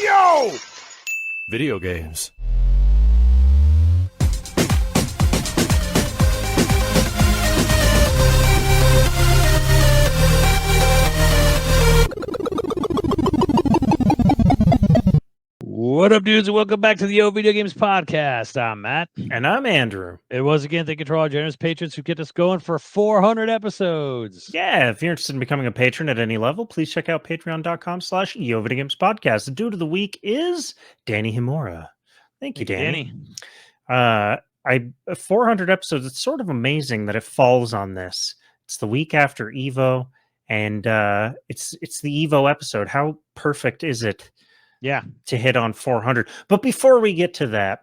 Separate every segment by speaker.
Speaker 1: Yo! Video games.
Speaker 2: What up, dudes, and welcome back to the YoVideogames podcast. I'm Matt.
Speaker 3: And I'm Andrew.
Speaker 2: It was again, thank you to our generous patrons who get us going for 400 episodes.
Speaker 3: Yeah, if you're interested in becoming a patron at any level, please check out patreon.com/YoVideogames podcast. The dude of the week is Danny Himura. Thank you, Danny. 400 episodes. It's sort of amazing that it falls on this. It's the week after EVO, and it's the EVO episode. How perfect is it?
Speaker 2: Yeah,
Speaker 3: to hit on 400. But before we get to that,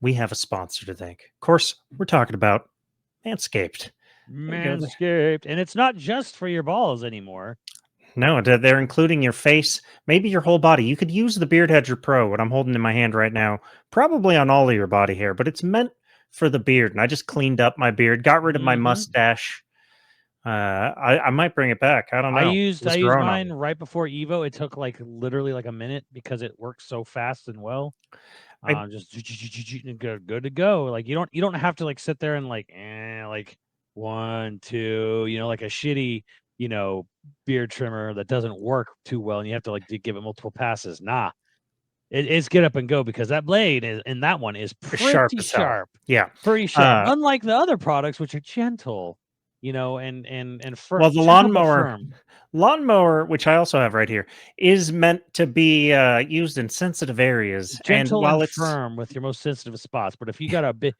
Speaker 3: we have a sponsor to thank. Of course, we're talking about Manscaped.
Speaker 2: Manscaped. And it's not just for your balls anymore.
Speaker 3: No, they're including your face, maybe your whole body. You could use the Beard Hedger Pro, what I'm holding in my hand right now, probably on all of your body hair, but it's meant for the beard. And I just cleaned up my beard, got rid of my mustache. I might bring it back. I don't know.
Speaker 2: I used mine right before EVO. It took literally a minute because it works so fast and well. Just good to go. Like you don't have to sit there and 1, 2, like a shitty beard trimmer that doesn't work too well, and you have to give it multiple passes. Nah, it's get up and go, because that blade in that one is pretty sharp.
Speaker 3: Yeah,
Speaker 2: pretty sharp. Unlike the other products, which are gentle. And firm.
Speaker 3: Well, the lawnmower, which I also have right here, is meant to be used in sensitive areas,
Speaker 2: gentle
Speaker 3: and while
Speaker 2: it's firm with your most sensitive spots. But if you got a big,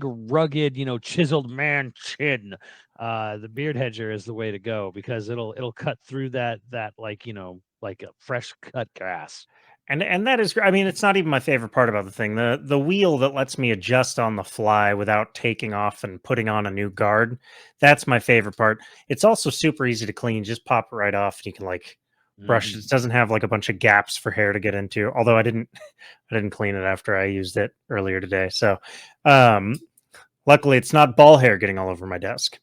Speaker 2: rugged, chiseled man chin, the Beard Hedger is the way to go, because it'll cut through that like a fresh cut grass.
Speaker 3: And that is, I mean, it's not even my favorite part about the thing. The wheel that lets me adjust on the fly without taking off and putting on a new guard. That's my favorite part. It's also super easy to clean. Just pop it right off. And you can brush it. It doesn't have a bunch of gaps for hair to get into. Although I didn't clean it after I used it earlier today. So luckily it's not ball hair getting all over my desk.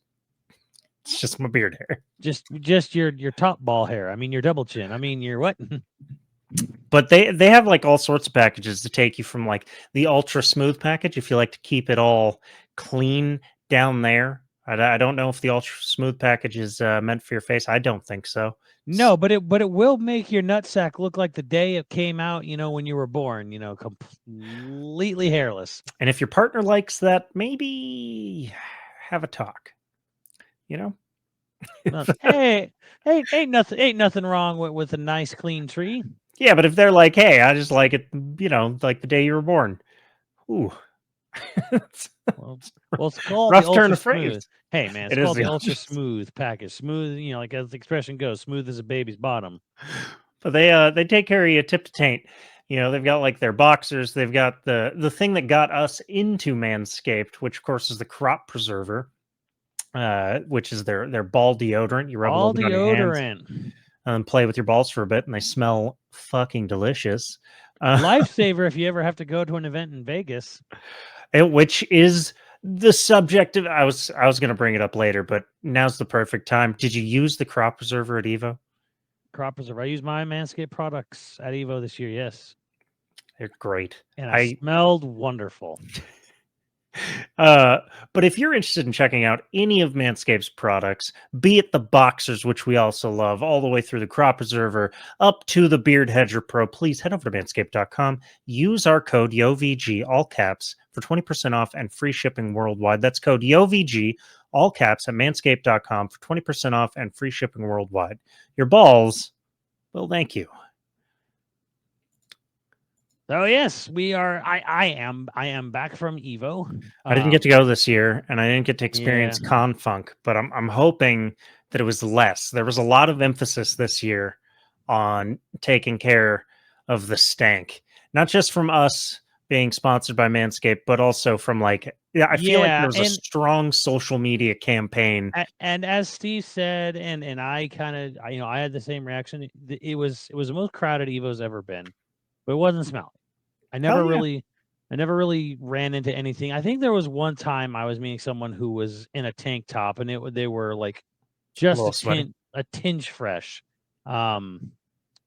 Speaker 3: It's just my beard hair.
Speaker 2: Just your top ball hair. I mean, your double chin. I mean, your what?
Speaker 3: But they have all sorts of packages to take you from the ultra smooth package if you like to keep it all clean down there. I don't know if the ultra smooth package is meant for your face. I don't think so.
Speaker 2: No, but it will make your nutsack look like the day it came out, when you were born, completely hairless.
Speaker 3: And if your partner likes that, maybe have a talk.
Speaker 2: Hey, ain't nothing wrong with a nice clean tree.
Speaker 3: Yeah, but if they're like, hey, I just like it, like the day you were born. Ooh.
Speaker 2: well, it's called
Speaker 3: rough
Speaker 2: the
Speaker 3: turn
Speaker 2: ultra
Speaker 3: of phrase.
Speaker 2: Smooth. Hey, man, it's called the ultra smooth package. Smooth, as the expression goes, smooth as a baby's bottom.
Speaker 3: But they take care of you tip to taint. They've got their boxers. They've got the thing that got us into Manscaped, which of course is the crop preserver, which is their ball deodorant. You rub
Speaker 2: ball
Speaker 3: a little bit on your hands and play with your balls for a bit, and they smell fucking delicious.
Speaker 2: Lifesaver if you ever have to go to an event in Vegas.
Speaker 3: Which is the subject of, I was going to bring it up later, but now's the perfect time. Did you use the crop preserver at EVO?
Speaker 2: Crop preserver. I used my Manscaped products at EVO this year. Yes,
Speaker 3: they're great,
Speaker 2: and I smelled wonderful.
Speaker 3: But if you're interested in checking out any of Manscaped's products, be it the boxers, which we also love, all the way through the crop preserver up to the Beard Hedger Pro, please head over to manscaped.com. Use our code YoVG, all caps, for 20% off and free shipping worldwide. That's code YoVG, all caps, at manscaped.com for 20% off and free shipping worldwide. Your balls, well, thank you.
Speaker 2: Oh yes, we are. I am back from EVO.
Speaker 3: I didn't get to go this year, and I didn't get to experience Con Funk, but I'm hoping that it was less. There was a lot of emphasis this year on taking care of the stank, not just from us being sponsored by Manscaped, but also from I feel like there was a strong social media campaign.
Speaker 2: And as Steve said, and I kind of I had the same reaction. It was the most crowded EVO's ever been, but it wasn't smelly. I never really ran into anything. I think there was one time I was meeting someone who was in a tank top, and they were just a tinge fresh.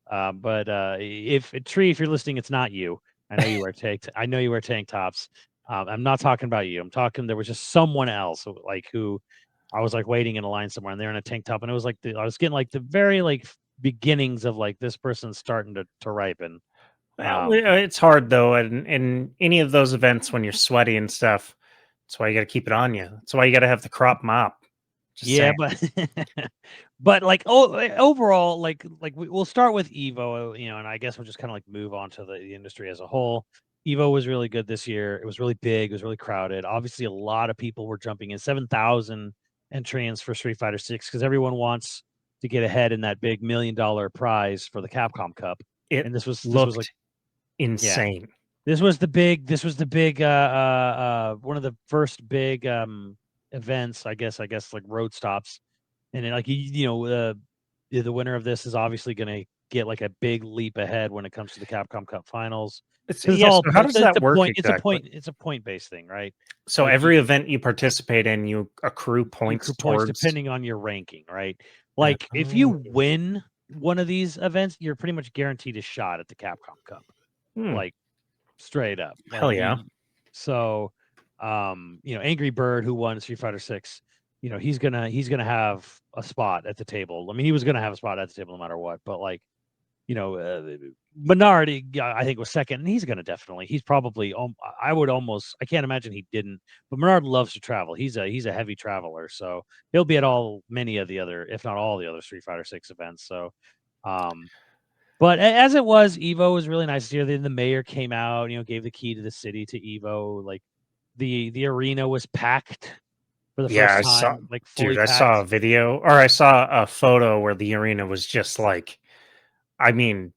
Speaker 2: But if Tree, if you're listening, it's not you. I know you wear I know you wear tank tops. I'm not talking about you. I'm talking. There was just someone else, like who I was like waiting in a line somewhere, and they're in a tank top, and it was like I was getting like the very like beginnings of like this person's starting to ripen.
Speaker 3: Well, it's hard though, and in any of those events when you're sweaty and stuff, that's why you got to keep it on you. That's why you got to have the crop mop. Just
Speaker 2: Yeah,
Speaker 3: saying.
Speaker 2: but but like overall, like we'll start with Evo, and I guess we'll just kind of like move on to the industry as a whole. Evo was really good this year. It was really big. It was really crowded. Obviously, a lot of people were jumping in. 7,000 entrants for Street Fighter 6 because everyone wants to get ahead in that big $1 million prize for the Capcom Cup.
Speaker 3: It
Speaker 2: And this was like
Speaker 3: insane.
Speaker 2: This was the big one of the first big events, I guess like road stops. And then, like the winner of this is obviously going to get like a big leap ahead when it comes to the Capcom Cup Finals.
Speaker 3: It's,
Speaker 2: It's
Speaker 3: yeah,
Speaker 2: all
Speaker 3: so how does that work exactly?
Speaker 2: It's a point based thing, right?
Speaker 3: So
Speaker 2: Like
Speaker 3: every event you participate in, you accrue points towards.
Speaker 2: depending on your ranking, right? Like if you win one of these events, you're pretty much guaranteed a shot at the Capcom Cup. Like straight up.
Speaker 3: Hell
Speaker 2: Like,
Speaker 3: yeah.
Speaker 2: So Angry Bird, who won Street Fighter 6, he's gonna have a spot at the table. I mean, he was gonna have a spot at the table no matter what, but like, Menard, I think was second, and he's gonna he's probably I can't imagine he didn't, but Menard loves to travel. He's a heavy traveler, so he'll be at many of the other, if not all the other Street Fighter 6 events. So but as it was, Evo was really nice this year. Then the mayor came out, gave the key to the city to Evo. Like the arena was packed for the first time, like fully
Speaker 3: I
Speaker 2: packed.
Speaker 3: saw a video, or I saw a photo where the arena was just like, I mean,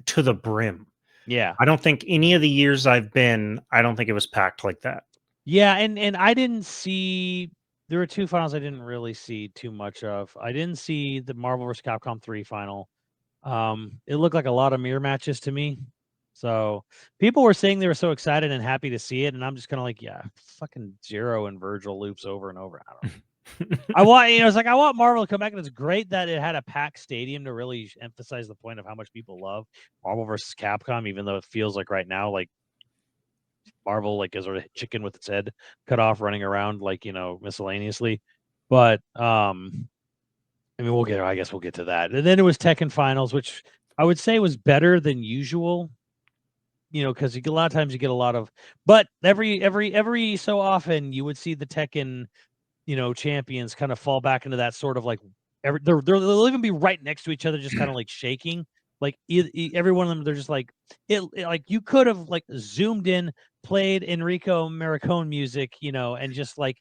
Speaker 3: to the brim.
Speaker 2: Yeah.
Speaker 3: I don't think any of the years I've been, I don't think it was packed like that.
Speaker 2: Yeah, and I didn't see. There were two finals I didn't really see too much of. I didn't see the Marvel vs. Capcom 3 final. It looked like a lot of mirror matches to me. So people were saying they were so excited and happy to see it, and I'm just kind of like, yeah, fucking Zero and Virgil loops over and over. I don't know. I want Marvel to come back, and it's great that it had a packed stadium to really emphasize the point of how much people love Marvel versus Capcom, even though it feels like right now, like Marvel like is a chicken with its head cut off, running around like miscellaneously. But I mean, I guess we'll get to that. And then it was Tekken Finals, which I would say was better than usual. Because a lot of times you get a lot of, but every so often you would see the Tekken, champions kind of fall back into that sort of like they'll even be right next to each other, just kind of like shaking. Like every one of them, they're just like like you could have like zoomed in, played Enrico Morricone music, and just like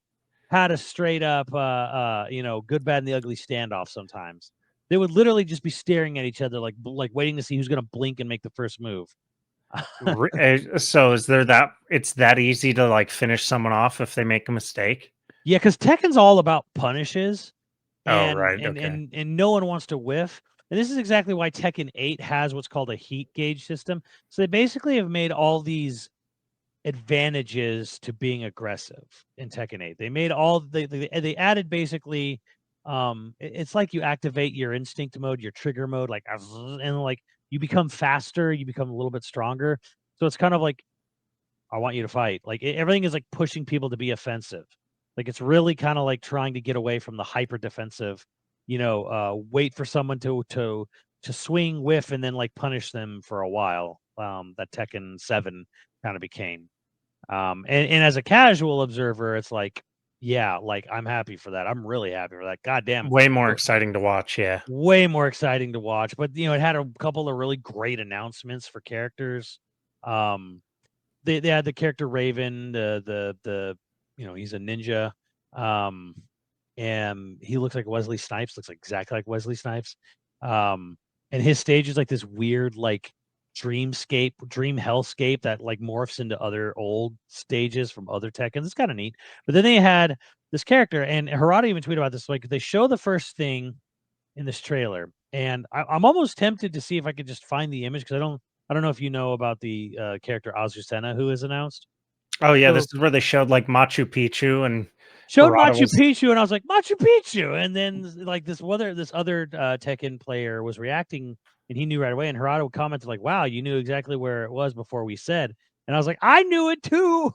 Speaker 2: had a straight up good, bad, and the ugly standoff. Sometimes they would literally just be staring at each other, like waiting to see who's gonna blink and make the first move.
Speaker 3: So is there that it's that easy to like finish someone off if they make a mistake?
Speaker 2: Yeah, because Tekken's all about punishes,
Speaker 3: Oh,
Speaker 2: and
Speaker 3: right.
Speaker 2: and,
Speaker 3: Okay.
Speaker 2: and no one wants to whiff. And this is exactly why Tekken 8 has what's called a heat gauge system. So they basically have made all these advantages to being aggressive in Tekken 8. They made they added basically it's like you activate your instinct mode, your trigger mode, like and like you become faster, you become a little bit stronger. So it's kind of like I want you to fight. Like everything is like pushing people to be offensive. Like it's really kind of like trying to get away from the hyper defensive, wait for someone to swing, whiff, and then like punish them for a while. That Tekken 7 kind of became. And as a casual observer, it's like, yeah, like I'm happy for that. I'm really happy for that. Goddamn.
Speaker 3: Way more exciting to watch, yeah.
Speaker 2: Way more exciting to watch. But it had a couple of really great announcements for characters. They had the character Raven, the he's a ninja. And he looks like Wesley Snipes, looks exactly like Wesley Snipes. And his stage is like this weird, like dream hellscape that like morphs into other old stages from other Tekkens. It's kind of neat. But then they had this character, and Harada even tweeted about this. Like they show the first thing in this trailer, and I'm almost tempted to see if I could just find the image because I don't know if you know about the character Azucena who is announced.
Speaker 3: Oh yeah,
Speaker 2: So
Speaker 3: this is where they showed like Machu Picchu and
Speaker 2: showed
Speaker 3: Harada
Speaker 2: Machu
Speaker 3: was-
Speaker 2: Picchu, and I was like, Machu Picchu. And then like this other Tekken player was reacting, and he knew right away. And Harada commented like, "Wow, you knew exactly where it was before we said." And I was like, "I knew it too."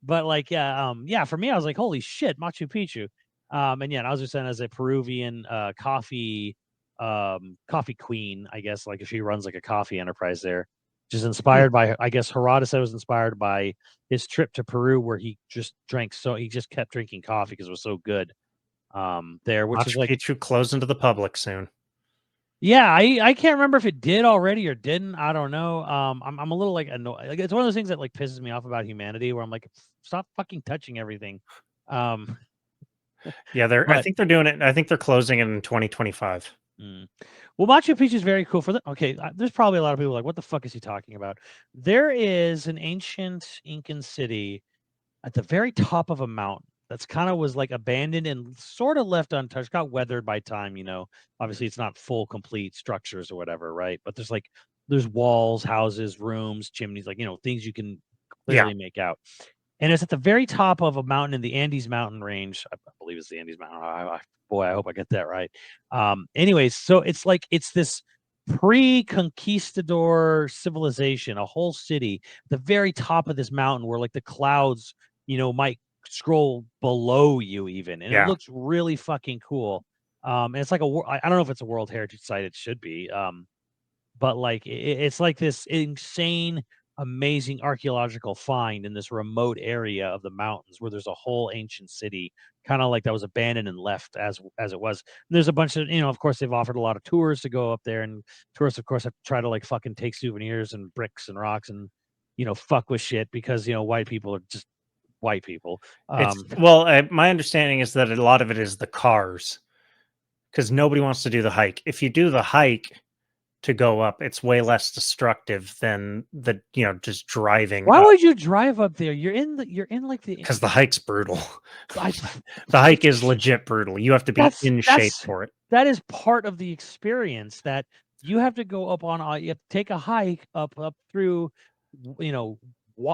Speaker 2: But like, yeah, for me, I was like, "Holy shit, Machu Picchu!" And yeah, I was just saying as a Peruvian coffee queen, I guess, like if she runs like a coffee enterprise there, just inspired by, I guess Harada said it was inspired by his trip to Peru where he just kept drinking coffee because it was so good there, which is
Speaker 3: Machu
Speaker 2: like,
Speaker 3: Picchu closing to the public soon.
Speaker 2: yeah, I can't remember if it did already or didn't. I don't know. I'm a little like annoyed. Like, it's one of those things that like pisses me off about humanity, where I'm like, stop fucking touching everything.
Speaker 3: Yeah, I
Speaker 2: But
Speaker 3: think they're doing it. I think they're closing it in 2025.
Speaker 2: Well, Machu Picchu is very cool for the okay. There's probably a lot of people like, what the fuck is he talking about? There is an ancient Incan city at the very top of a mountain that's kind of was like abandoned and sort of left untouched, got weathered by time, you know. Obviously, it's not full, complete structures or whatever, right? But there's walls, houses, rooms, chimneys, like, you know, things you can
Speaker 3: Yeah.
Speaker 2: clearly make out. And it's at the very top of a mountain in the Andes mountain range. I believe it's the Andes mountain. Boy, I hope I get that right. Anyways, so it's like it's this pre-conquistador civilization, a whole city, the very top of this mountain where like the clouds, you know, might scroll below you even, and it
Speaker 3: Yeah.
Speaker 2: looks really fucking cool. And it's like I don't know if it's a World Heritage Site. It should be. But like it's like this insane, amazing archaeological find in this remote area of the mountains where there's a whole ancient city, kind of like that was abandoned and left as it was. And there's a bunch of, you know, of course they've offered a lot of tours to go up there, and tourists of course have to try to like fucking take souvenirs and bricks and rocks and, you know, fuck with shit because, you know, white people are just white people.
Speaker 3: My understanding is that a lot of it is the cars, because nobody wants to do the hike. If you do the hike to go up, it's way less destructive than just driving
Speaker 2: Why
Speaker 3: up,
Speaker 2: would you drive up there? You're in like the
Speaker 3: because the hike's brutal.
Speaker 2: I,
Speaker 3: The hike is legit brutal. You have to be in shape
Speaker 2: that's
Speaker 3: for it.
Speaker 2: that is part of the experience, that you have to go up on you have to take a hike up through, you know,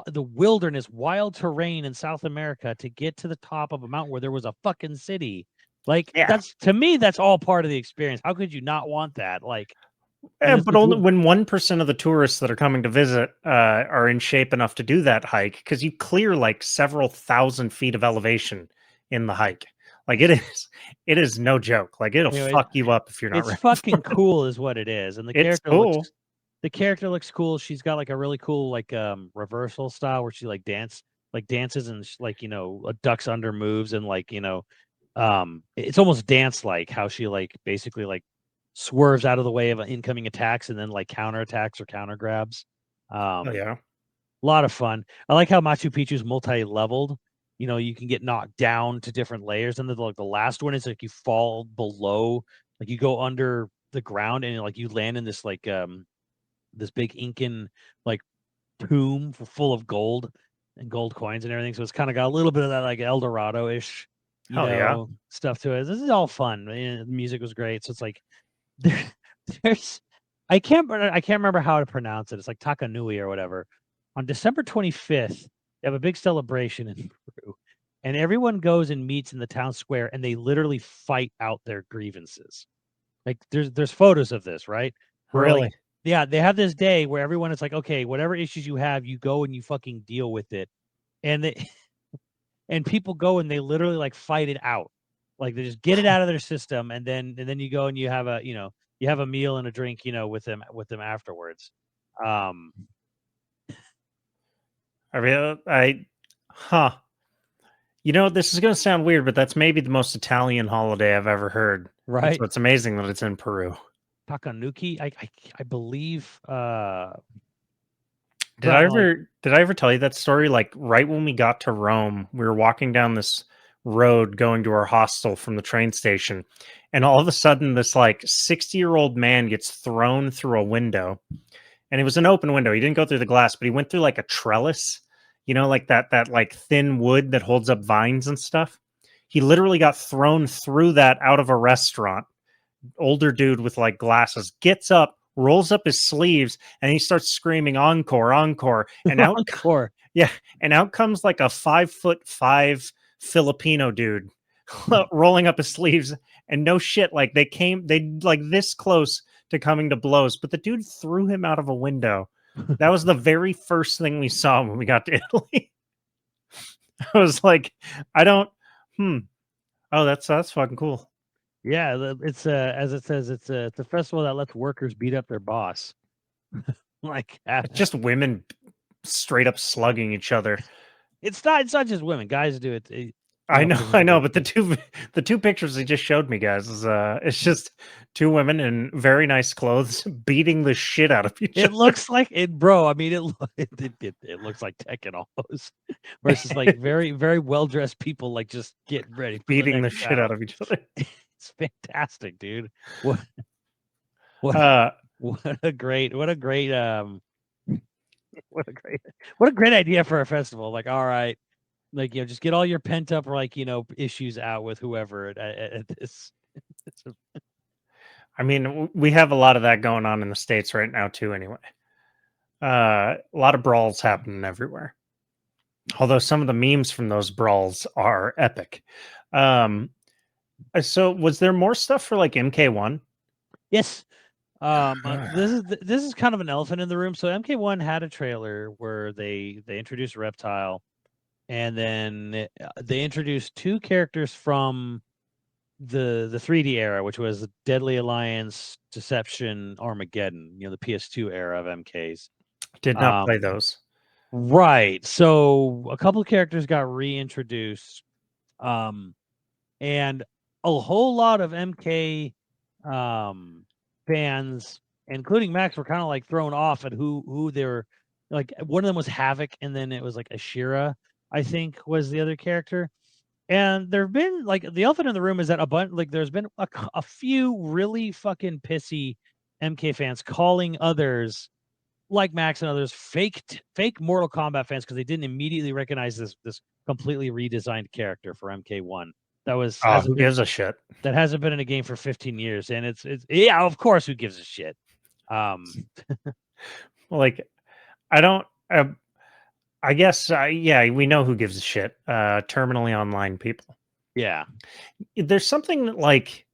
Speaker 2: the wilderness, wild terrain in South America to get to the top of a mountain where there was a fucking city. Like,
Speaker 3: Yeah.
Speaker 2: that's, to me, that's all part of the experience. How could you not want that? Like,
Speaker 3: But only when 1% of the tourists that are coming to visit are in shape enough to do that hike, because you clear like several thousand feet of elevation in the hike. Like it is no joke. Like it'll
Speaker 2: anyway,
Speaker 3: fuck you up if you're not
Speaker 2: it's
Speaker 3: ready.
Speaker 2: fucking cool is what it is. And
Speaker 3: It's cool.
Speaker 2: the character looks cool. She's got like a really cool like reversal style where she like dances and like, you know, ducks under moves, and like, you know, it's almost dance like how she like basically like swerves out of the way of incoming attacks and then like counterattacks or counter grabs.
Speaker 3: Oh yeah.
Speaker 2: A lot of fun. I like how Machu Picchu's multi-leveled. You know, you can get knocked down to different layers, and then like the last one is like you fall below, like you go under the ground, and like you land in this like this big Incan like tomb full of gold and gold coins and everything. So it's kind of got a little bit of that like El Dorado-ish, you
Speaker 3: Hell yeah.
Speaker 2: know, stuff to it. This is all fun. The music was great. So it's like there, there's I can't remember how to pronounce it. It's like Takanui or whatever. On December 25th, they have a big celebration in Peru, and everyone goes and meets in the town square, and they literally fight out their grievances. Like there's photos of this, right? Where like,
Speaker 3: Really?
Speaker 2: yeah, they have this day where everyone is like, okay, whatever issues you have, you go and you fucking deal with it. And they and people go and they literally like fight it out. Like they just get it out of their system, and then you go and you have a, you know, you have a meal and a drink, you know, with them afterwards.
Speaker 3: Huh. You know, this is going to sound weird, but that's maybe the most Italian holiday I've ever heard.
Speaker 2: Right.
Speaker 3: So it's amazing that it's in Peru.
Speaker 2: Takanuki, I believe.
Speaker 3: Did I ever tell you that story? Like right when we got to Rome, we were walking down this road going to our hostel from the train station, and all of a sudden this like 60-year-old man gets thrown through a window, and it was an open window. He didn't go through the glass, but he went through like a trellis, you know, like that like thin wood that holds up vines and stuff. He literally got thrown through that out of a restaurant. Older dude with like glasses gets up, rolls up his sleeves, and he starts screaming encore, encore, and out
Speaker 2: Encore.
Speaker 3: yeah, and out comes like a 5'5" Filipino dude rolling up his sleeves, and no shit, like they like this close to coming to blows, but the dude threw him out of a window. That was the very first thing we saw when we got to Italy. I was like, I don't, oh, that's fucking cool.
Speaker 2: Yeah, it's as it says, it's a festival that lets workers beat up their boss. Like
Speaker 3: It's just women straight up slugging each other.
Speaker 2: it's not just women, guys do it.
Speaker 3: I know, but the two pictures they just showed me, guys, is it's just two women in very nice clothes beating the shit out of each other.
Speaker 2: It looks like it, bro. I mean, it looks like Tekken almost, versus like very very well dressed people like just getting ready,
Speaker 3: beating the shit out of each other.
Speaker 2: It's fantastic, dude. What what a great what a great what a great idea for a festival. Like, all right, like, you know, just get all your pent up, like, you know, issues out with whoever at this.
Speaker 3: I mean, we have a lot of that going on in the States right now too, anyway. A lot of brawls happening everywhere. Although some of the memes from those brawls are epic. So was there more stuff for like MK1?
Speaker 2: Yes. This is kind of an elephant in the room. So MK1 had a trailer where they introduced Reptile, and then they introduced two characters from the 3D era, which was Deadly Alliance, Deception, Armageddon, you know, the PS2 era of MKs.
Speaker 3: Did not play those.
Speaker 2: Right. So a couple of characters got reintroduced. And a whole lot of MK fans, including Max, were kind of like thrown off at who they were. Like, one of them was Havoc, and then it was like Ashira, I think, was the other character. And there've been, like, the elephant in the room is that a bunch, like, there's been a few really fucking pissy MK fans calling others, like Max and others, fake Mortal Kombat fans, because they didn't immediately recognize this completely redesigned character for MK1. That was
Speaker 3: who gives a shit?
Speaker 2: That hasn't been in a game for 15 years, and it's yeah, of course, who gives a shit?
Speaker 3: Like, I don't. I guess, yeah, we know who gives a shit. Terminally online people.
Speaker 2: Yeah.
Speaker 3: There's something like,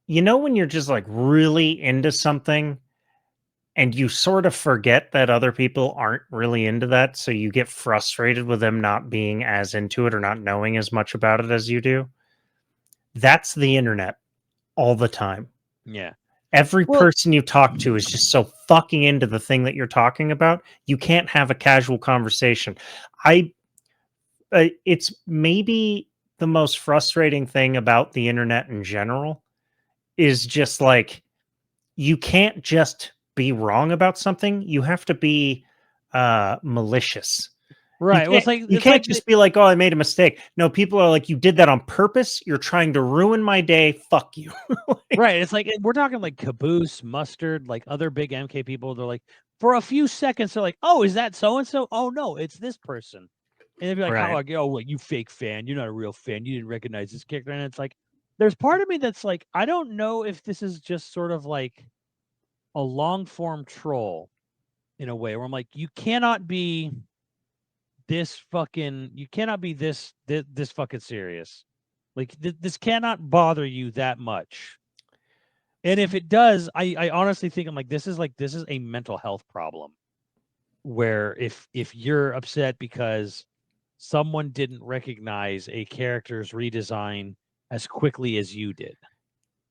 Speaker 3: you know, when you're just like really into something and you sort of forget that other people aren't really into that. So you get frustrated with them not being as into it or not knowing as much about it as you do. That's the internet all the time.
Speaker 2: Yeah.
Speaker 3: Every person you talk to is just so fucking into the thing that you're talking about. You can't have a casual conversation. It's maybe the most frustrating thing about the internet in general is just like, you can't just be wrong about something. You have to be malicious.
Speaker 2: Right.
Speaker 3: You can't just be like, oh, I made a mistake. No, people are like, you did that on purpose. You're trying to ruin my day. Fuck you.
Speaker 2: Right. It's like, we're talking like Caboose, Mustard, like other big MK people. They're like, for a few seconds, they're like, oh, is that so and so? Oh no, it's this person. And they'd be like,
Speaker 3: Right.
Speaker 2: how, like, oh, well, you fake fan. You're not a real fan. You didn't recognize this character. And it's like, there's part of me that's like, I don't know if this is just sort of like a long form troll in a way, where I'm like, you cannot be this fucking fucking serious. Like, this cannot bother you that much. And if it does, I honestly think, I'm like, this is a mental health problem, where if you're upset because someone didn't recognize a character's redesign as quickly as you did,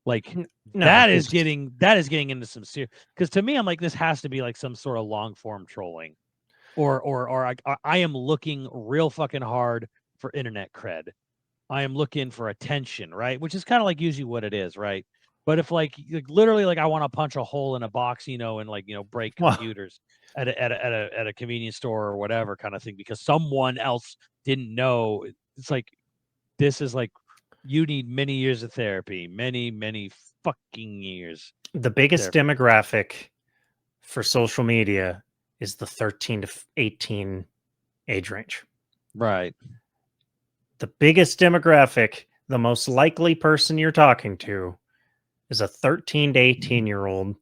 Speaker 2: like, that is getting into some serious, because to me, I'm like, this has to be like some sort of long form trolling, or I am looking real fucking hard for internet cred. I am looking for attention, right? Which is kind of like usually what it is, right? But if like literally, like, I want to punch a hole in a box, you know, and, like, you know, break computers at a convenience store or whatever kind of thing, because someone else didn't know, it's like, this is like, you need many years of therapy, many fucking years.
Speaker 3: The biggest demographic for social media is the 13 to 18 age range.
Speaker 2: Right.
Speaker 3: The biggest demographic, the most likely person you're talking to, is a 13 to 18-year-old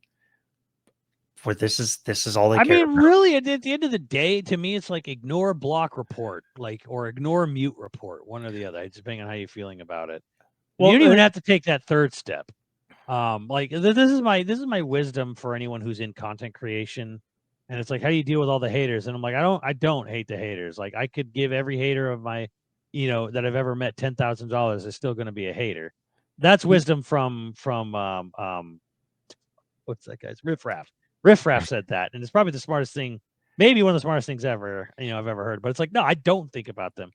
Speaker 3: where this is all they
Speaker 2: I
Speaker 3: care
Speaker 2: mean,
Speaker 3: about.
Speaker 2: really, at the end of the day, to me, it's like ignore block report, like, or ignore mute report, one or the other, depending on how you're feeling about it. And you
Speaker 3: Well,
Speaker 2: don't even have to take that third step. Like this is my wisdom for anyone who's in content creation, and it's like, how do you deal with all the haters? And I'm like, I don't hate the haters. Like, I could give every hater of my, that I've ever met $10,000 is still going to be a hater. That's wisdom from what's that guy's Riff Raff. Riff Raff said that, and it's probably the smartest thing, maybe one of the smartest things ever I've ever heard. But it's like, no, I don't think about them.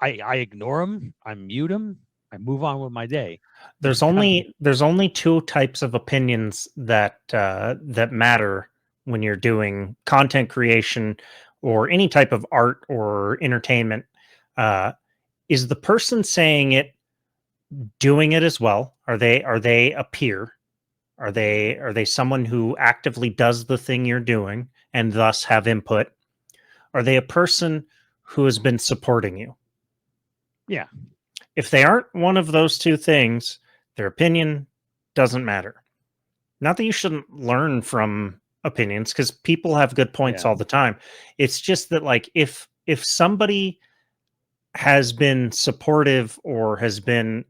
Speaker 2: I ignore them. I mute them. I move on with my day.
Speaker 3: there's only two types of opinions that that matter when you're doing content creation or any type of art or entertainment. Is the person saying it doing it as well? Are they a peer? Are they someone who actively does the thing you're doing and thus have input? Are they a person who has been supporting you?
Speaker 2: Yeah.
Speaker 3: If they aren't one of those two things, their opinion doesn't matter. Not that you shouldn't learn from opinions, because people have good points all the time. It's just that, like, if somebody has been supportive or has been,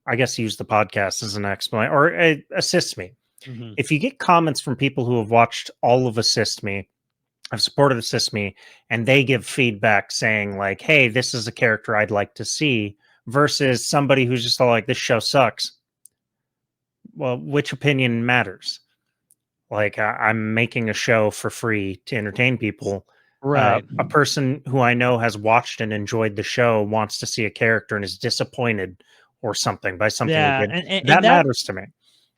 Speaker 3: I guess, use the podcast as an explanation or assist me.
Speaker 2: Mm-hmm.
Speaker 3: If you get comments from people who have watched all of Assist Me, have supported Assist Me, and they give feedback saying like, "Hey, this is a character I'd like to see," versus somebody who's just all like, "This show sucks." Well, which opinion matters? Like, I'm making a show for free to entertain people.
Speaker 2: Right.
Speaker 3: A person who I know has watched and enjoyed the show wants to see a character and is disappointed or something by something
Speaker 2: Yeah,
Speaker 3: they did.
Speaker 2: and
Speaker 3: That matters to me.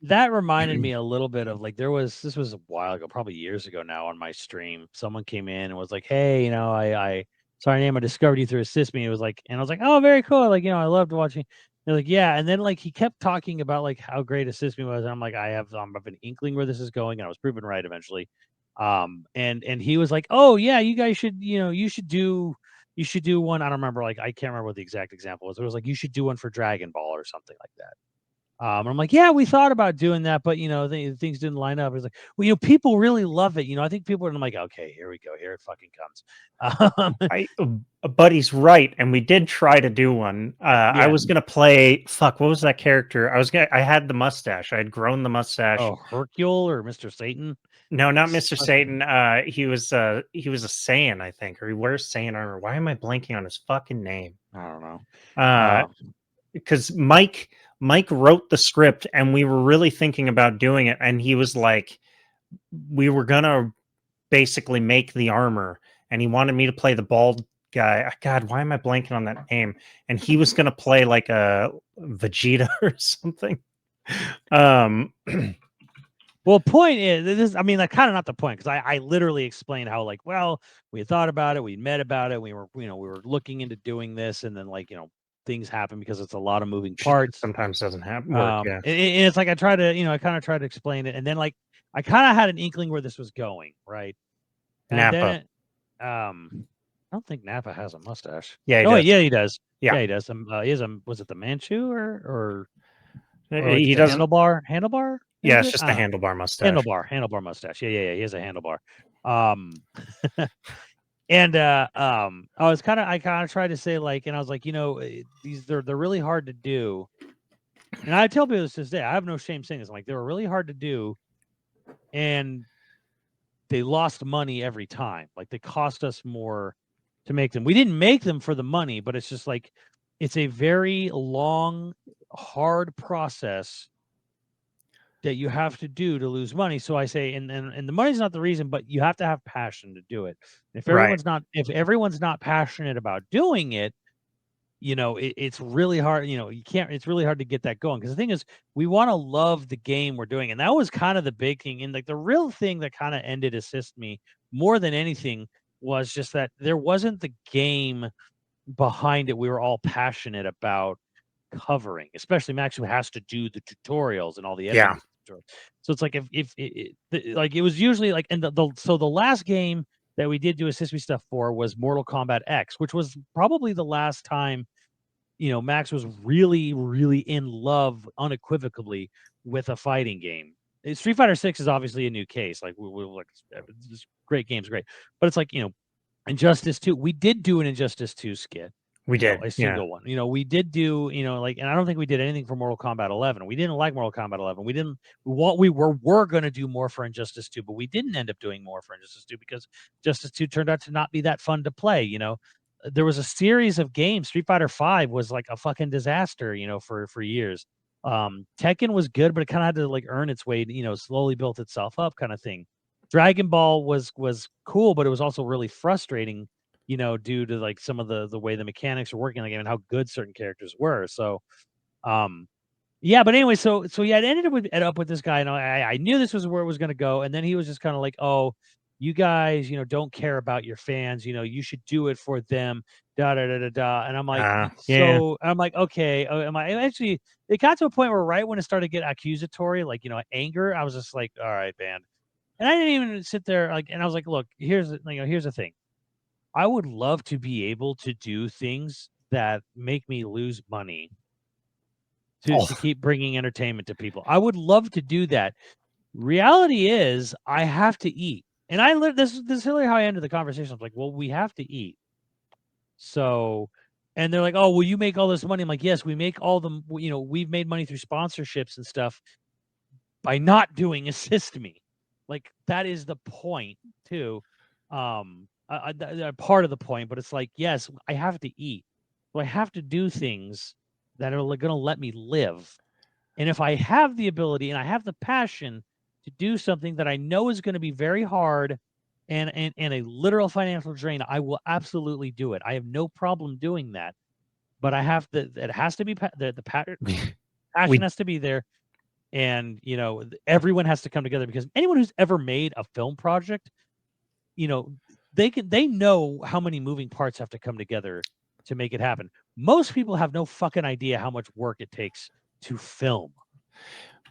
Speaker 2: that reminded me a little bit of, like, this was a while ago, probably years ago now, on my stream. Someone came in and was like, "Hey, I sorry, name, I discovered you through Assist Me." It was like, and I was like, "Oh, very cool. Like, I loved watching." They're like, "Yeah," and then like he kept talking about like how great Assist Me was. And I'm like, I have an inkling where this is going, and I was proven right eventually. And he was like, "Oh yeah, you guys should, you should do one." I don't remember, like, I can't remember what the exact example was. It was like, you should do one for Dragon Ball or something like that. And I'm like, yeah, we thought about doing that, but things didn't line up. It's like, well, people really love it. I think people are. I'm like, okay, here we go. Here it fucking comes.
Speaker 3: Buddy's right, and we did try to do one. I was gonna play. Fuck, what was that character? I had the mustache. I had grown the mustache.
Speaker 2: Oh, Hercule or Mr. Satan?
Speaker 3: No, not Mr. Satan. He was a Saiyan, I think, or he wears Saiyan armor. Why am I blanking on his fucking name?
Speaker 2: I don't know.
Speaker 3: Because Mike wrote the script, and we were really thinking about doing it, and he was like, we were gonna basically make the armor, and he wanted me to play the bald guy. God, why am I blanking on that name? And he was gonna play like a Vegeta or something.
Speaker 2: Well, point is, this. I mean, like, kind of not the point, because I literally explained how, like, well, we had thought about it, we met about it, we were looking into doing this, and then, like, things happen because it's a lot of moving parts.
Speaker 3: Sometimes doesn't happen. Yeah,
Speaker 2: and it's like I kind of tried to explain it, and then, like, I kind of had an inkling where this was going, right? And
Speaker 3: Nappa.
Speaker 2: then I don't think Nappa has a mustache.
Speaker 3: Yeah, he
Speaker 2: does.
Speaker 3: Wait,
Speaker 2: yeah, he does.
Speaker 3: Yeah,
Speaker 2: he does. He has was it the Manchu or
Speaker 3: like
Speaker 2: he does handlebar?
Speaker 3: Yeah, it's just a handlebar mustache.
Speaker 2: Handlebar mustache. Yeah. He has a handlebar. And I kind of tried to say, like, and I was like, they're really hard to do. And I tell people this day, I have no shame saying this. I'm like, they were really hard to do, and they lost money every time. Like, they cost us more to make them. We didn't make them for the money, but it's just like, it's a very long, hard process that you have to do to lose money. So I say, and the money's not the reason, but you have to have passion to do it. If everyone's not passionate about doing it, it's really hard. It's really hard to get that going. Because the thing is, we want to love the game we're doing. And that was kind of the big thing. And like, the real thing that kind of ended Assist Me more than anything was just that there wasn't the game behind it we were all passionate about covering, especially Max, who has to do the tutorials and all the editing. So it's like, like, it was usually like, and so the last game that we did do Assist Me stuff for was Mortal Kombat X, which was probably the last time Max was really, really in love unequivocally with a fighting game. Street Fighter 6 is obviously a new case. Like we like this great game's great, but it's like, you know, Injustice 2. We did do an Injustice 2 skit.
Speaker 3: We
Speaker 2: You know,
Speaker 3: did,
Speaker 2: a single one. You know, we did do, you know, like, and I don't think we did anything for Mortal Kombat 11. We didn't like Mortal Kombat 11. We didn't. We were going to do more for Injustice 2, but we didn't end up doing more for Injustice 2 because Justice 2 turned out to not be that fun to play. You know, there was a series of games. Street Fighter 5 was like a fucking disaster. You know, for years. Tekken was good, but it kind of had to like earn its way. You know, slowly built itself up, kind of thing. Dragon Ball was cool, but it was also really frustrating, you know, due to like some of the way the mechanics are working in the game and how good certain characters were. So, yeah, but anyway, so yeah, it ended up with this guy, and I knew this was where it was going to go, and then he was just kind of like, oh, you guys, you know, don't care about your fans, you know, you should do it for them, da da da da da, and I'm like,
Speaker 3: yeah.
Speaker 2: so I'm like, okay, am I actually? It got to a point where right when it started to get accusatory, like, you know, anger, I was just like, all right, man, and I didn't even sit there like, and I was like, look, here's the thing. I would love to be able to do things that make me lose money to keep bringing entertainment to people. I would love to do that. Reality is, I have to eat, and I live. This is really how I ended the conversation. I was like, "Well, we have to eat." So, and they're like, "Oh, well, you make all this money." I'm like, "Yes, we make all the. You know, we've made money through sponsorships and stuff by not doing Assist Me. Like that is the point too. Part of the point, but it's like, yes, I have to eat, so I have to do things that are going to let me live. And if I have the ability and I have the passion to do something that I know is going to be very hard and a literal financial drain, I will absolutely do it. I have no problem doing that. But I have to. It has to be the passion has to be there, and you know, everyone has to come together because anyone who's ever made a film project, you know, they know how many moving parts have to come together to make it happen. Most people have no fucking idea how much work it takes to film.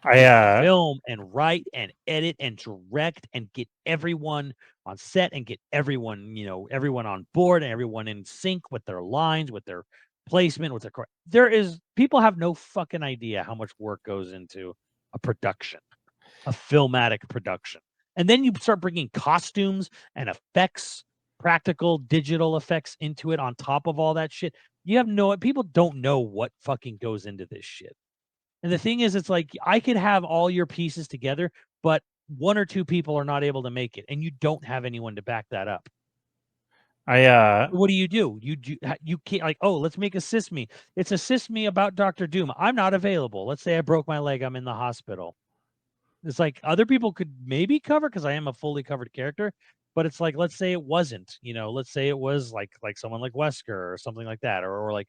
Speaker 2: Film and write and edit and direct and get everyone on set and get everyone, you know, everyone on board and everyone in sync with their lines, with their placement, with their people have no fucking idea how much work goes into a production, a filmatic production. And then you start bringing costumes and effects, practical digital effects into it on top of all that shit. People don't know what fucking goes into this shit. And the thing is, it's like I could have all your pieces together, but one or two people are not able to make it, and you don't have anyone to back that up. What do? You can't like, oh, let's make Assist Me. It's Assist Me about Dr. Doom. I'm not available. Let's say I broke my leg. I'm in the hospital. It's like other people could maybe cover because I am a fully covered character, but it's like, let's say it wasn't, you know, let's say it was like someone like Wesker or something like that, or like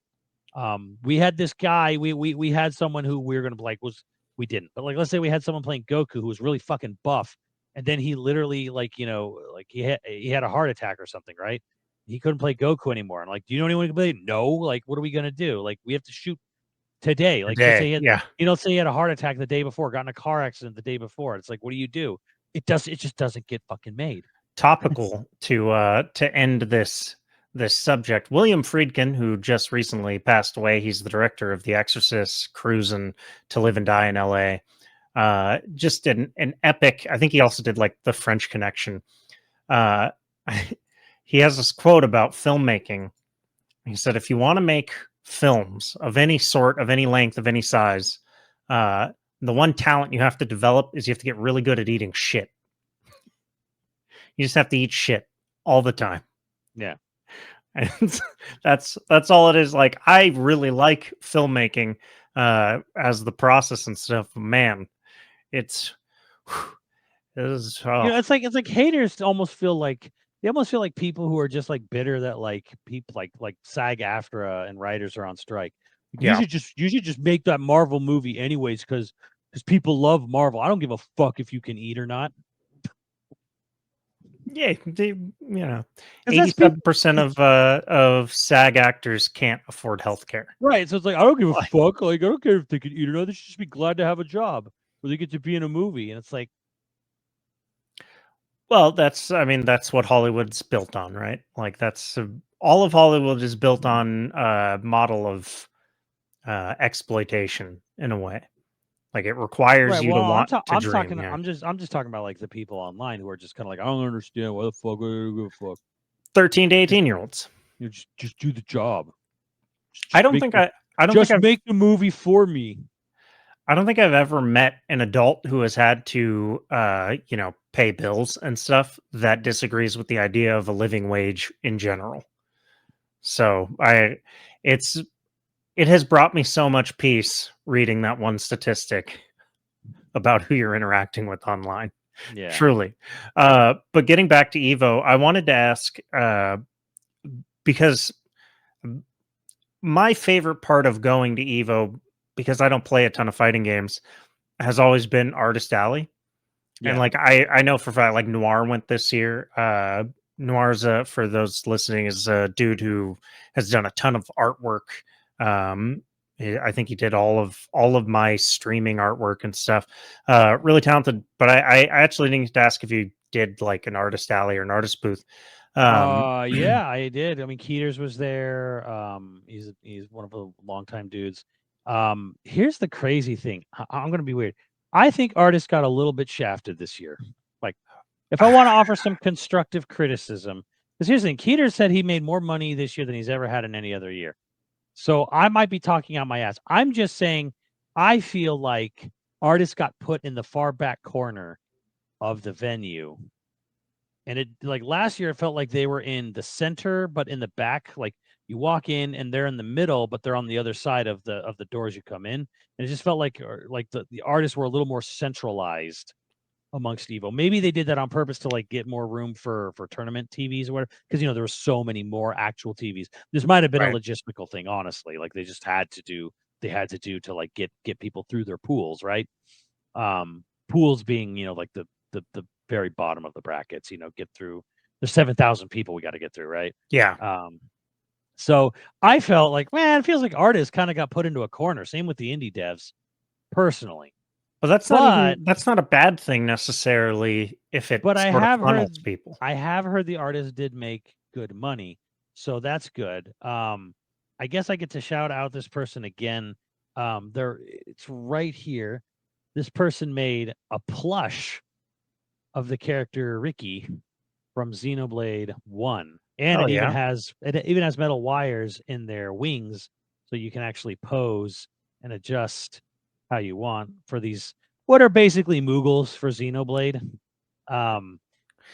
Speaker 2: we had this guy, we had someone who we were gonna like was we didn't, but like let's say we had someone playing Goku who was really fucking buff, and then he literally like, you know, like he had a heart attack or something, right? He couldn't play Goku anymore. I'm like, do you know anyone who can play? No, like what are we gonna do? Like we have to shoot today. Like let's say say he had a heart attack the day before, got in a car accident the day before. It's like, what do? It just doesn't get fucking made.
Speaker 3: Topical to end this subject. William Friedkin, who just recently passed away, he's the director of The Exorcist, Cruisin' to Live and Die in L.A. Just an epic. I think he also did like The French Connection. He has this quote about filmmaking. He said, "If you want to make films of any sort, of any length, of any size, the one talent you have to develop is you have to get really good at eating shit. You just have to eat shit all the time."
Speaker 2: Yeah.
Speaker 3: And that's all it is. Like, I really like filmmaking as the process and stuff. Man, it is.
Speaker 2: You know, it's like haters almost feel like they almost feel like people who are just like bitter that like people like SAG-AFTRA and writers are on strike. You should just make that Marvel movie anyways because people love Marvel. I don't give a fuck if you can eat or not.
Speaker 3: Yeah, you know, 87% of SAG actors can't afford health care.
Speaker 2: Right. So it's like I don't give a fuck. Like I don't care if they can eat or not. They should just be glad to have a job where they get to be in a movie. And it's like,
Speaker 3: well, that's what Hollywood's built on, right? Like that's all of Hollywood is built on a model of exploitation in a way. Like it requires
Speaker 2: Right.
Speaker 3: you to
Speaker 2: Well,
Speaker 3: want to
Speaker 2: I'm
Speaker 3: dream.
Speaker 2: talking.
Speaker 3: Yeah.
Speaker 2: I'm just talking about like the people online who are just kind of like, I don't understand what the fuck. I don't give a fuck.
Speaker 3: 13 to 18-year-olds.
Speaker 2: You know, just do the job.
Speaker 3: I don't think
Speaker 2: Just make the movie for me.
Speaker 3: I don't think I've ever met an adult who has had to, pay bills and stuff that disagrees with the idea of a living wage in general. So it's it has brought me so much peace reading that one statistic about who you're interacting with online.
Speaker 2: Yeah.
Speaker 3: Truly. But getting back to Evo, I wanted to ask because my favorite part of going to Evo, because I don't play a ton of fighting games, has always been Artist Alley. And
Speaker 2: Yeah.
Speaker 3: like I know for a fact, like Noir went this year. Noir's for those listening is a dude who has done a ton of artwork. I think he did all of my streaming artwork and stuff. Really talented. But I actually didn't ask if you did like an Artist Alley or an artist booth.
Speaker 2: Yeah, I did. I mean, Keeters was there. He's one of the longtime dudes. Here's the crazy thing. I'm gonna be weird. I think artists got a little bit shafted this year. Like, if I want to offer some constructive criticism, because here's the thing: Keeters said he made more money this year than he's ever had in any other year. So I might be talking out my ass. I'm just saying, I feel like artists got put in the far back corner of the venue. And it like last year, it felt like they were in the center, but in the back. Like you walk in and they're in the middle, but they're on the other side of the doors you come in. And it just felt like the artists were a little more centralized amongst Evo. Maybe they did that on purpose to like get more room for tournament TVs or whatever. Because there were so many more actual TVs. This might have been a
Speaker 3: Right.
Speaker 2: logistical thing, honestly. Like they just had to do to like get people through their pools, right? Pools being like the very bottom of the brackets. Get through. There's 7,000 people we got to get through, right?
Speaker 3: Yeah.
Speaker 2: So I felt like, man, it feels like artists kind of got put into a corner. Same with the indie devs, personally.
Speaker 3: But that's not a bad thing necessarily if it
Speaker 2: But
Speaker 3: sort of funnels people.
Speaker 2: I have heard the artists did make good money, so that's good. I guess I get to shout out this person again. It's right here. This person made a plush of the character Ricky from Xenoblade 1. And
Speaker 3: Oh
Speaker 2: it even
Speaker 3: yeah.
Speaker 2: has metal wires in their wings, so you can actually pose and adjust how you want for these what are basically Moogles for Xenoblade.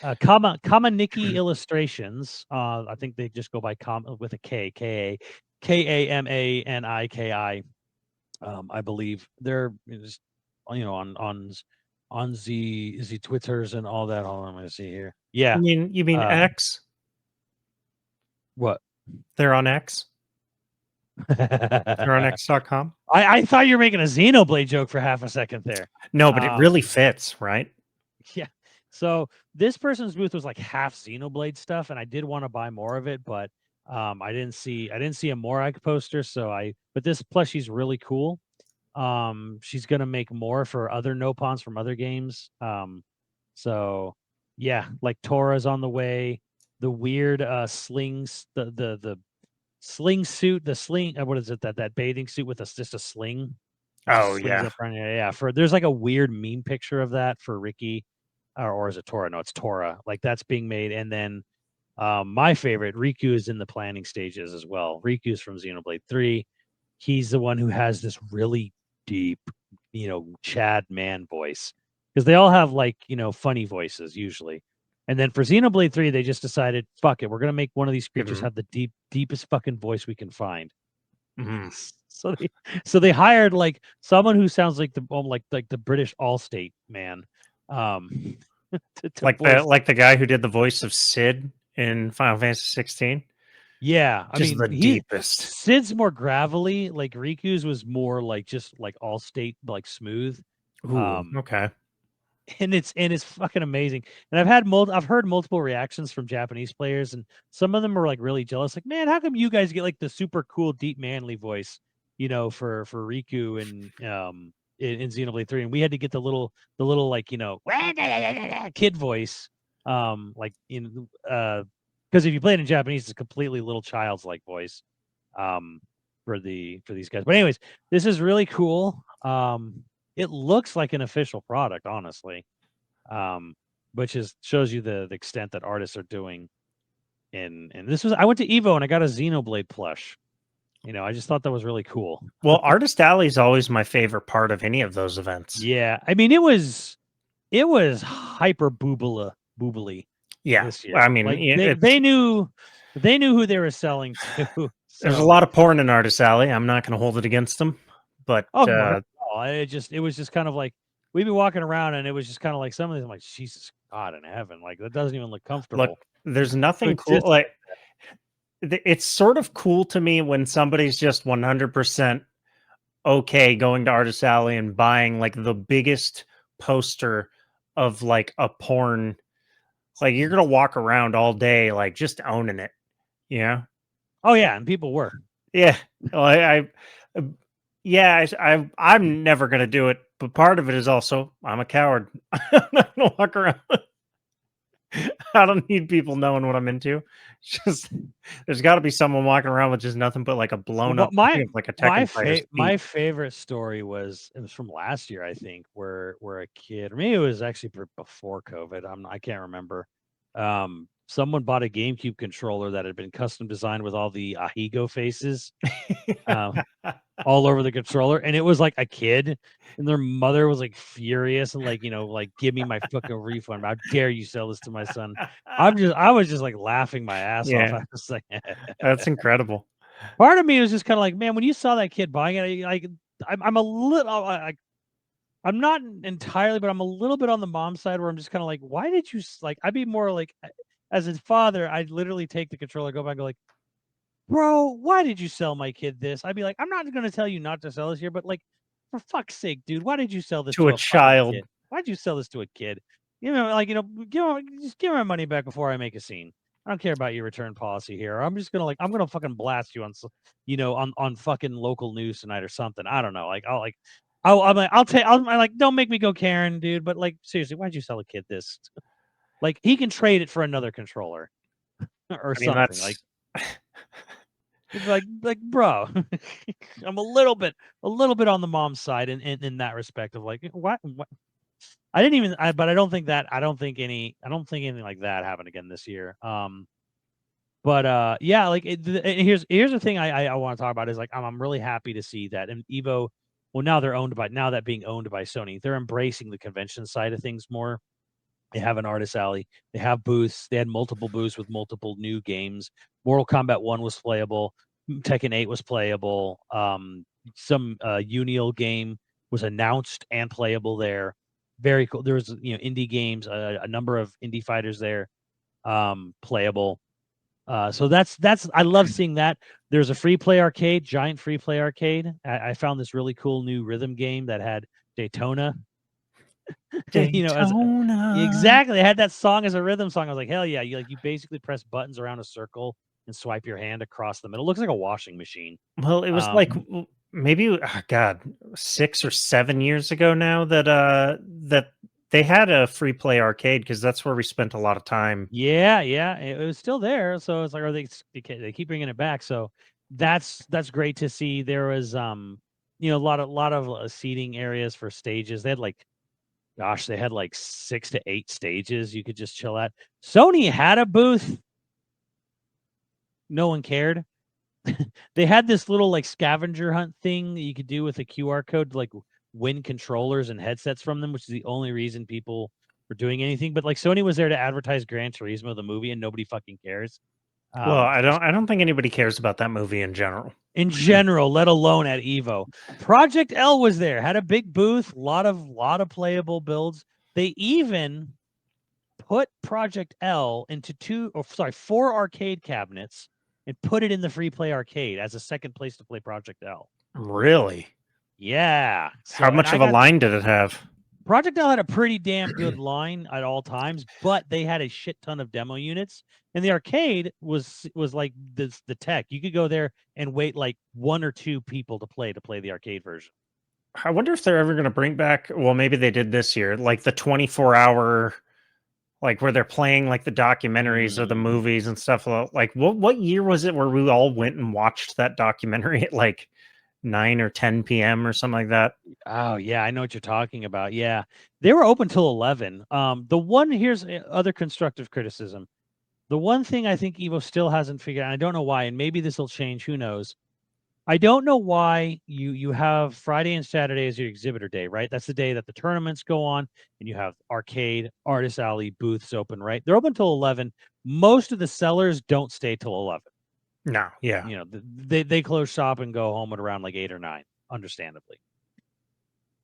Speaker 2: Kamaniki Illustrations. I think they just go by with a Kamaniki. I believe they're just, on the Twitters and all that. Hold on, let me see here. Yeah.
Speaker 3: You mean X?
Speaker 2: What?
Speaker 3: They're on X. They're on X.com.
Speaker 2: I thought you were making a Xenoblade joke for half a second there.
Speaker 3: No, but it really fits, right?
Speaker 2: Yeah. So this person's booth was like half Xenoblade stuff, and I did want to buy more of it, but I didn't see a Morag poster, but this plushie's really cool. She's gonna make more for other Nopons from other games. So yeah, like Tora's on the way. The weird slings, the sling suit, what is it, that bathing suit with just a sling.
Speaker 3: Oh
Speaker 2: Slings
Speaker 3: yeah.
Speaker 2: up around, yeah. There's like a weird meme picture of that for Ricky, or is it Tora? No, it's Tora. Like that's being made, and then my favorite, Riku, is in the planning stages as well. Riku's from Xenoblade 3. He's the one who has this really deep, Chad man voice, because they all have like funny voices usually. And then for Xenoblade 3, they just decided, fuck it, we're gonna make one of these creatures have the deepest fucking voice we can find.
Speaker 3: Mm-hmm.
Speaker 2: So they hired like someone who sounds like the British Allstate man, to
Speaker 3: like the guy who did the voice of Sid in Final Fantasy 16.
Speaker 2: Yeah, I
Speaker 3: Just
Speaker 2: mean,
Speaker 3: the deepest.
Speaker 2: Sid's more gravelly. Like Riku's was more like just like Allstate, like smooth.
Speaker 3: Ooh, okay.
Speaker 2: And it's fucking amazing. And I've heard multiple reactions from Japanese players, and some of them are like really jealous. Like, man, how come you guys get like the super cool, deep, manly voice, for Riku and in Xenoblade 3, and we had to get the little like kid voice, like because if you play it in Japanese, it's a completely little child's like voice, for these guys. But anyways, this is really cool. it looks like an official product, honestly. Which shows you the extent that artists are doing. And this was, I went to EVO and I got a Xenoblade plush. I just thought that was really cool.
Speaker 3: Well, Artist Alley is always my favorite part of any of those events.
Speaker 2: Yeah, I mean, it was hyper boobly
Speaker 3: Yeah,
Speaker 2: this year.
Speaker 3: I mean,
Speaker 2: Like
Speaker 3: yeah,
Speaker 2: they knew who they were selling to.
Speaker 3: there's a
Speaker 2: So,
Speaker 3: lot of porn in Artist Alley. I'm not going to hold it against them, but
Speaker 2: oh no, it was just kind of like we'd be walking around and it was just kind of like some of these. I'm like, Jesus God in heaven, like that doesn't even look comfortable.
Speaker 3: look, there's nothing
Speaker 2: So
Speaker 3: cool. Like, it's sort of cool to me when somebody's just 100% okay going to Artist Alley and buying like the biggest poster of like a porn. Like, you're gonna walk around all day like just owning it. Yeah.
Speaker 2: Oh yeah, and people were.
Speaker 3: Yeah. Well, yeah, I'm never gonna do it, but part of it is also I'm a coward. I'm not gonna walk around. I don't need people knowing what I'm into. It's just there's got to be someone walking around with just nothing but like a blown up thing of, like a Tekken fighter's
Speaker 2: my
Speaker 3: feet.
Speaker 2: favorite story was from last year, I think, where a kid, or maybe it was actually before COVID. I can't remember. Someone bought a GameCube controller that had been custom designed with all the Ahigo faces all over the controller, and it was like a kid, and their mother was like furious and like like, give me my fucking refund. How dare you sell this to my son? I was just like laughing my ass off.
Speaker 3: Yeah,
Speaker 2: I was like,
Speaker 3: that's incredible.
Speaker 2: part of me was just kind of like, man, when you saw that kid buying it, like I'm a little, I'm not entirely, but I'm a little bit on the mom side where I'm just kind of like, why did you like? I'd be more like, as a father, I'd literally take the controller, go back, and go like, bro, why did you sell my kid this? I'd be like, I'm not going to tell you not to sell this here, but like, for fuck's sake, dude, why did you sell this
Speaker 3: To
Speaker 2: to
Speaker 3: a
Speaker 2: a fucking
Speaker 3: child.
Speaker 2: kid? Why'd you sell this to a kid? Like, just give my money back before I make a scene. I don't care about your return policy here. I'm just gonna I'm gonna fucking blast you on, on fucking local news tonight or something. I don't know. Like, I'm like, don't make me go Karen, dude. But like, seriously, why'd you sell a kid this? Like, he can trade it for another controller or
Speaker 3: I mean,
Speaker 2: something.
Speaker 3: that's
Speaker 2: Like, bro, I'm a little bit on the mom's side in that respect of like, what? I didn't even, but I don't think anything like that happened again this year. But yeah, like and here's the thing I want to talk about is like I'm really happy to see that and EVO. Well, now that being owned by Sony, they're embracing the convention side of things more. They have an artist alley. They have booths. They had multiple booths with multiple new games. Mortal Kombat 1 was playable. Tekken 8 was playable. Some Unreal game was announced and playable there. Very cool. There was indie games, a number of indie fighters there, playable. So that's I love seeing that. There's a free play arcade, giant free play arcade. I found this really cool new rhythm game that had Daytona.
Speaker 3: Daytona.
Speaker 2: Exactly. I had that song as a rhythm song. I was like, hell yeah! You basically press buttons around a circle and swipe your hand across the middle. It looks like a washing machine.
Speaker 3: Well, it was like maybe God 6 or 7 years ago now that they had a free play arcade because that's where we spent a lot of time.
Speaker 2: Yeah, it was still there. So it's like, they keep bringing it back. So that's great to see. There was a lot of seating areas for stages. They had like, gosh, they had like 6 to 8 stages you could just chill at. Sony had a booth. No one cared. They had this little like scavenger hunt thing that you could do with a QR code to like win controllers and headsets from them, which is the only reason people were doing anything. But like, Sony was there to advertise Gran Turismo, the movie, and nobody fucking cares.
Speaker 3: Well, I don't think anybody cares about that movie in general.
Speaker 2: In general, let alone at EVO. Project L was there, had a big booth, lot of playable builds. They even put Project L into 4 arcade cabinets and put it in the free play arcade as a second place to play Project L.
Speaker 3: Really?
Speaker 2: Yeah. So,
Speaker 3: How much of a line did it have?
Speaker 2: Project L had a pretty damn good line at all times, but they had a shit ton of demo units. And the arcade was like the tech. You could go there and wait like 1 or 2 people to play the arcade version.
Speaker 3: I wonder if they're ever going to bring back, well, maybe they did this year, like the 24-hour, like where they're playing like the documentaries or the movies and stuff. Like what year was it where we all went and watched that documentary at like 9 or 10 p.m. or something like that.
Speaker 2: Oh yeah, I know what you're talking about. Yeah, they were open till 11. Here's other constructive criticism. The one thing I think Evo still hasn't figured out, I don't know why, and maybe this will change. Who knows? I don't know why you have Friday and Saturday as your exhibitor day, right? That's the day that the tournaments go on, and you have arcade, artist alley, booths open, right? They're open till 11. Most of the sellers don't stay till 11.
Speaker 3: No, yeah.
Speaker 2: You know, they close shop and go home at around like 8 or 9, understandably.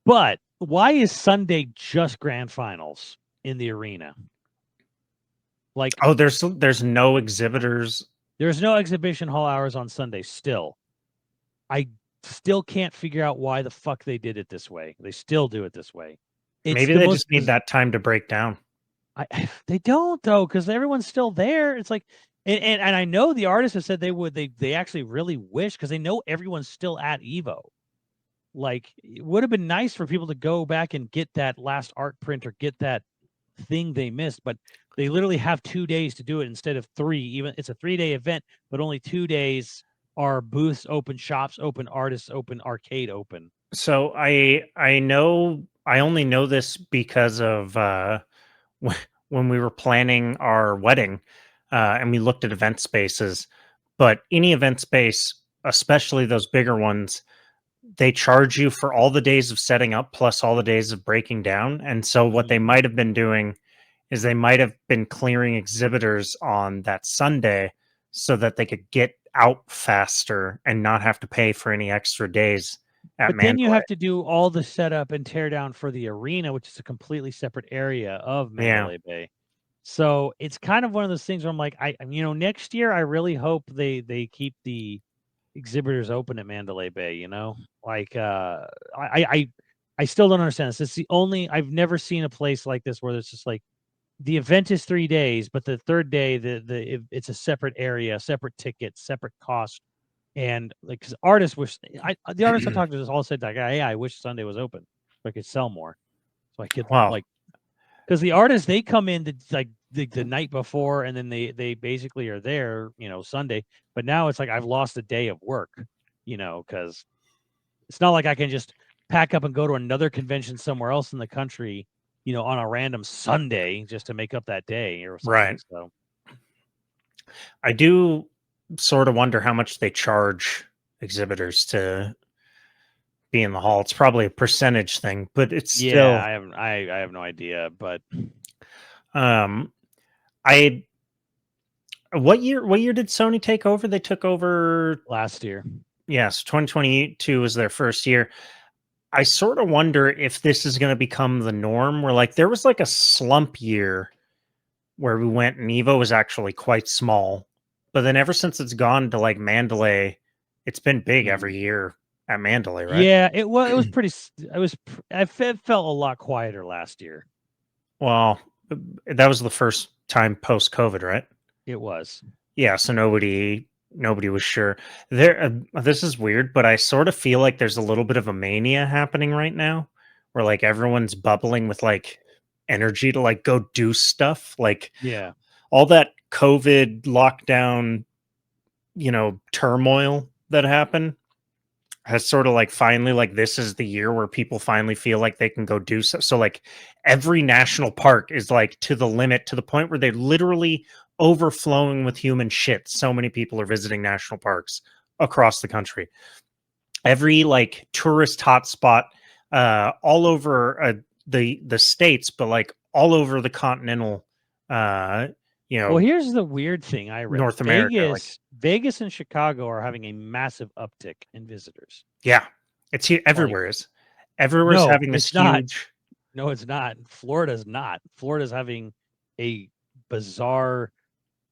Speaker 2: But why is Sunday just grand finals in the arena? Like,
Speaker 3: Oh, there's no exhibitors.
Speaker 2: there's no exhibition hall hours on Sunday still. I still can't figure out why the fuck they did it this way. They still do it this way. It's
Speaker 3: Maybe
Speaker 2: the
Speaker 3: they
Speaker 2: most
Speaker 3: just need that time to break down.
Speaker 2: they don't though, because everyone's still there. It's like, and I know the artists have said they actually really wish, because they know everyone's still at Evo. Like, it would have been nice for people to go back and get that last art print or get that thing they missed, but they literally have 2 days to do it instead of 3. Even it's a 3-day event, but only 2 days are booths open, shops open, artists open, arcade open.
Speaker 3: So I know, I only know this because of when we were planning our wedding, and we looked at event spaces. But any event space, especially those bigger ones, they charge you for all the days of setting up plus all the days of breaking down. And so what they might have been doing is they might have been clearing exhibitors on that Sunday so that they could get out faster and not have to pay for any extra days at
Speaker 2: But then you
Speaker 3: Mandalay.
Speaker 2: have to do all the setup and tear down for the arena, which is a completely separate area of Mandalay Bay. So it's kind of one of those things where I'm like, next year I really hope they keep the exhibitors open at Mandalay Bay. Like I still don't understand this. It's the only, I've never seen a place like this where it's just like the event is 3 days, but the third day it's a separate area, separate ticket, separate cost. And like, because artists wish, the artists I talked to just all said like, hey, I wish Sunday was open so I could sell more, so I could
Speaker 3: Wow.
Speaker 2: because the artists, they come in like the night before, and then they basically are there, Sunday. But now it's like I've lost a day of work, because it's not like I can just pack up and go to another convention somewhere else in the country, on a random Sunday just to make up that day or something.
Speaker 3: Right.
Speaker 2: So
Speaker 3: I do sort of wonder how much they charge exhibitors to be in the hall. It's probably a percentage thing, but it's still,
Speaker 2: I have no idea, but
Speaker 3: I what year did Sony take over? They took over
Speaker 2: last year.
Speaker 3: Yes, 2022 was their first year. I sort of wonder if this is going to become the norm, where like there was like a slump year where we went and Evo was actually quite small. But then ever since it's gone to like Mandalay, it's been big every year at Mandalay, right?
Speaker 2: Yeah, it was pretty. I felt a lot quieter last year.
Speaker 3: Well, that was the first time post COVID, right?
Speaker 2: It was.
Speaker 3: Yeah, so nobody was sure. This is weird, but I sort of feel like there's a little bit of a mania happening right now, where like everyone's bubbling with like energy to like go do stuff. Like,
Speaker 2: Yeah,
Speaker 3: all that COVID lockdown, turmoil that happened has sort of like finally, like, this is the year where people finally feel like they can go do so. So like every national park is like to the limit, to the point where they're literally overflowing with human shit. So many people are visiting national parks across the country. Every like tourist hotspot, all over the states, but like all over the continental,
Speaker 2: well, here's the weird thing I read.
Speaker 3: North America, like,
Speaker 2: Vegas and Chicago are having a massive uptick in visitors.
Speaker 3: yeah, it's here. Everywhere's
Speaker 2: No,
Speaker 3: having this
Speaker 2: it's not.
Speaker 3: huge.
Speaker 2: No, it's not. Florida's not. Florida's having a bizarre,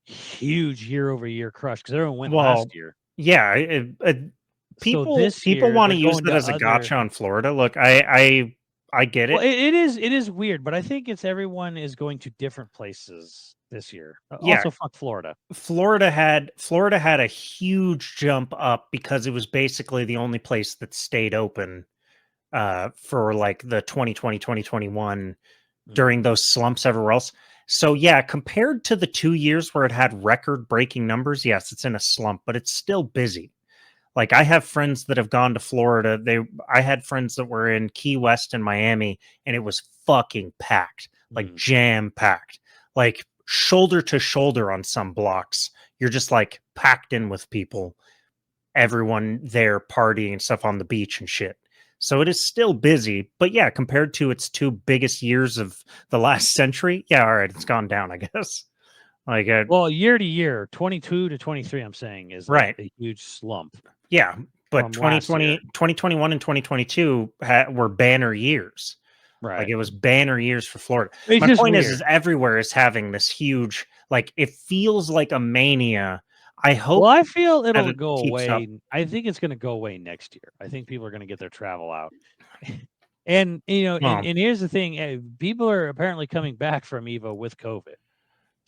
Speaker 2: huge year-over-year crush because everyone went
Speaker 3: Well,
Speaker 2: last year.
Speaker 3: yeah,
Speaker 2: So
Speaker 3: people
Speaker 2: this year,
Speaker 3: want to
Speaker 2: they're
Speaker 3: use
Speaker 2: going
Speaker 3: that
Speaker 2: to
Speaker 3: as a
Speaker 2: other.
Speaker 3: gotcha on Florida. Look, I get
Speaker 2: Well,
Speaker 3: it.
Speaker 2: it is weird, but I think it's everyone is going to different places this year.
Speaker 3: Yeah,
Speaker 2: Also, fuck Florida.
Speaker 3: Florida had a huge jump up because it was basically the only place that stayed open for like the 2020 2021 during those slumps everywhere else. So yeah, compared to the 2 years where it had record breaking numbers, yes, it's in a slump, but it's still busy. Like I have friends that have gone to Florida. I had friends that were in Key West and Miami, and it was fucking packed, like jam packed, like shoulder to shoulder on some blocks. You're just like packed in with people, everyone there partying and stuff on the beach and shit. So it is still busy, but yeah, compared to its two biggest years of the last century, yeah, all right, it's gone down, I guess. Like,
Speaker 2: well, year to year, 22 to 23, I'm saying is like
Speaker 3: right.
Speaker 2: a huge slump.
Speaker 3: Yeah, but
Speaker 2: From last year.
Speaker 3: 2021 and 2022 were banner years. Like
Speaker 2: Right.
Speaker 3: it was banner years for Florida.
Speaker 2: It's
Speaker 3: My
Speaker 2: just
Speaker 3: point
Speaker 2: weird.
Speaker 3: is everywhere is having this huge, like it feels like a mania. I hope
Speaker 2: Well, I feel it'll
Speaker 3: it
Speaker 2: go
Speaker 3: keeps up.
Speaker 2: away. I think it's going to go away next year. I think people are going to get their travel out. And you know,
Speaker 3: Well,
Speaker 2: and here's the thing: people are apparently coming back from EVO with COVID.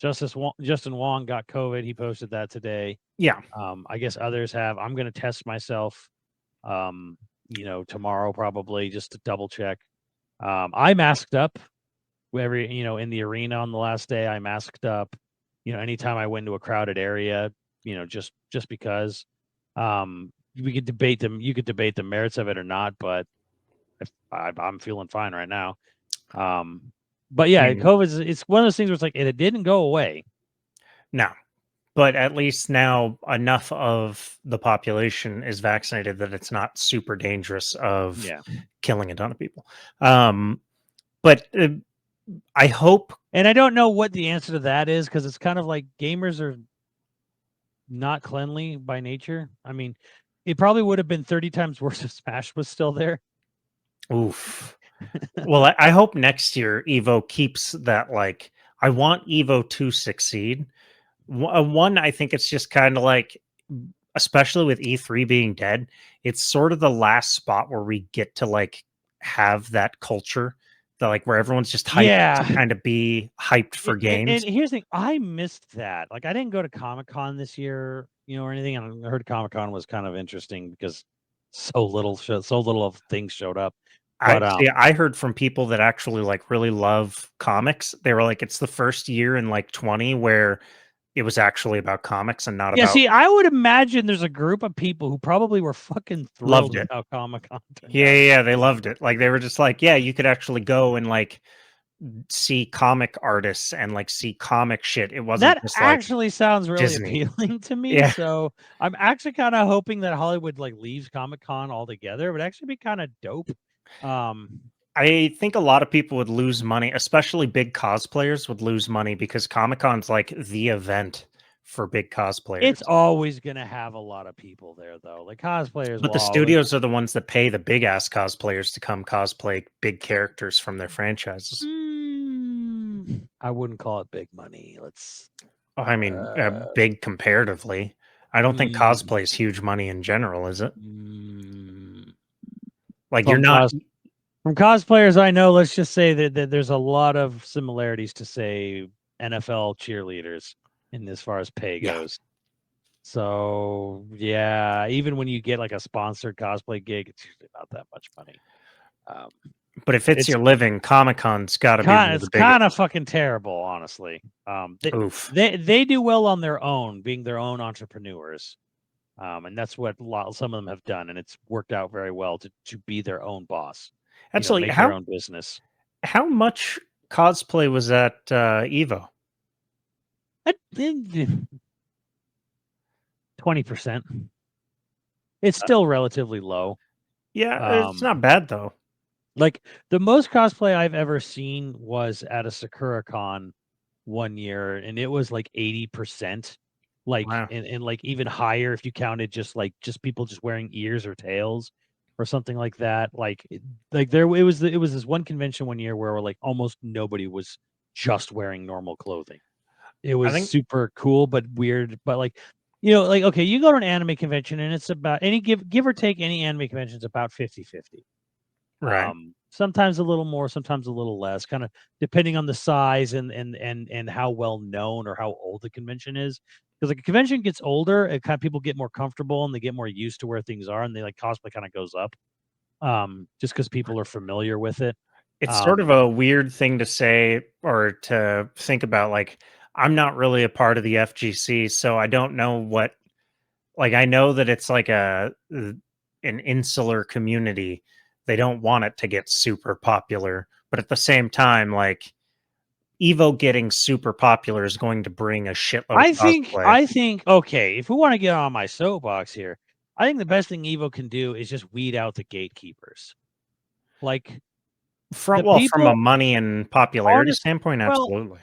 Speaker 2: Justin Wong got COVID. He posted that today.
Speaker 3: yeah.
Speaker 2: I guess others have. I'm going to test myself. Tomorrow probably just to double check. I masked up in the arena on the last day. I masked up. Anytime I went to a crowded area, just because. We could debate them. You could debate the merits of it or not, but I'm feeling fine right now. But yeah, COVID it's one of those things where it's like it didn't go away.
Speaker 3: No, but at least now enough of the population is vaccinated that it's not super dangerous of killing a ton of people. But I hope,
Speaker 2: and I don't know what the answer to that is because it's kind of like gamers are not cleanly by nature. I mean, it probably would have been 30 times worse if Smash was still there.
Speaker 3: Oof. Well, I hope next year EVO keeps that. Like, I want EVO to succeed. One, I think it's just kind of like, especially with E3 being dead, it's sort of the last spot where we get to like have that culture, that like where everyone's just hyped to kind of be hyped for games.
Speaker 2: And here's the thing, I missed that. Like, I didn't go to Comic-Con this year, or anything. And I heard Comic-Con was kind of interesting because so little of things showed up. But
Speaker 3: I heard from people that actually like really love comics. They were like, it's the first year in like 20 where it was actually about comics and not about.
Speaker 2: See, I would imagine there's a group of people who probably were fucking thrilled with how Comic-Con turned out.
Speaker 3: Yeah, they loved it. Like they were just like, yeah, you could actually go and like see comic artists and like see comic shit. It wasn't
Speaker 2: that
Speaker 3: just
Speaker 2: actually
Speaker 3: like
Speaker 2: sounds really
Speaker 3: Disney.
Speaker 2: appealing to me.
Speaker 3: Yeah.
Speaker 2: So I'm actually kind of hoping that Hollywood like leaves Comic-Con altogether. It would actually be kind of dope.
Speaker 3: I think a lot of people would lose money, especially big cosplayers would lose money because Comic-Con's like the event for big cosplayers.
Speaker 2: It's always going to have a lot of people there, though. Like cosplayers,
Speaker 3: but the studios are the ones that pay the big ass cosplayers to come cosplay big characters from their franchises.
Speaker 2: I wouldn't call it big money.
Speaker 3: I mean, big comparatively. I don't think cosplay is huge money in general, is it? Like you're not.
Speaker 2: From cosplayers I know, let's just say that there's a lot of similarities to, say, NFL cheerleaders in as far as pay goes. So, yeah, even when you get like a sponsored cosplay gig, it's usually not that much money.
Speaker 3: But if it's your living, Comic-Con's got to be one of the biggest.
Speaker 2: It's kind of fucking terrible, honestly. They do well on their own, being their own entrepreneurs. And that's what some of them have done, and it's worked out very well to be their own boss.
Speaker 3: Actually,
Speaker 2: make their own business.
Speaker 3: How much cosplay was at EVO?
Speaker 2: 20%. It's still relatively low.
Speaker 3: Yeah, it's not bad though.
Speaker 2: Like the most cosplay I've ever seen was at a Sakura Con one year, and it was like 80%. Like and like even higher if you counted just people just wearing ears or tails or something like that. It was this one convention one year where like almost nobody was just wearing normal clothing. It was super cool but weird. But okay, you go to an anime convention and it's about give or take any anime convention is about 50-50.
Speaker 3: Right.
Speaker 2: Sometimes a little more, sometimes a little less, kind of depending on the size and how well known or how old the convention is. Because like a convention gets older, it kind of people get more comfortable and they get more used to where things are, and they like cosplay kind of goes up. Just because people are familiar with it.
Speaker 3: It's sort of a weird thing to say or to think about. Like, I'm not really a part of the FGC, so I don't know what like I know that it's like an insular community. They don't want it to get super popular, but at the same time, like Evo getting super popular is going to bring a shitload of cosplay.
Speaker 2: I think okay, if we want to get on my soapbox here, I think the best thing Evo can do is just weed out the gatekeepers. Like the
Speaker 3: From a
Speaker 2: people
Speaker 3: money and popularity
Speaker 2: honest
Speaker 3: standpoint,
Speaker 2: well,
Speaker 3: absolutely.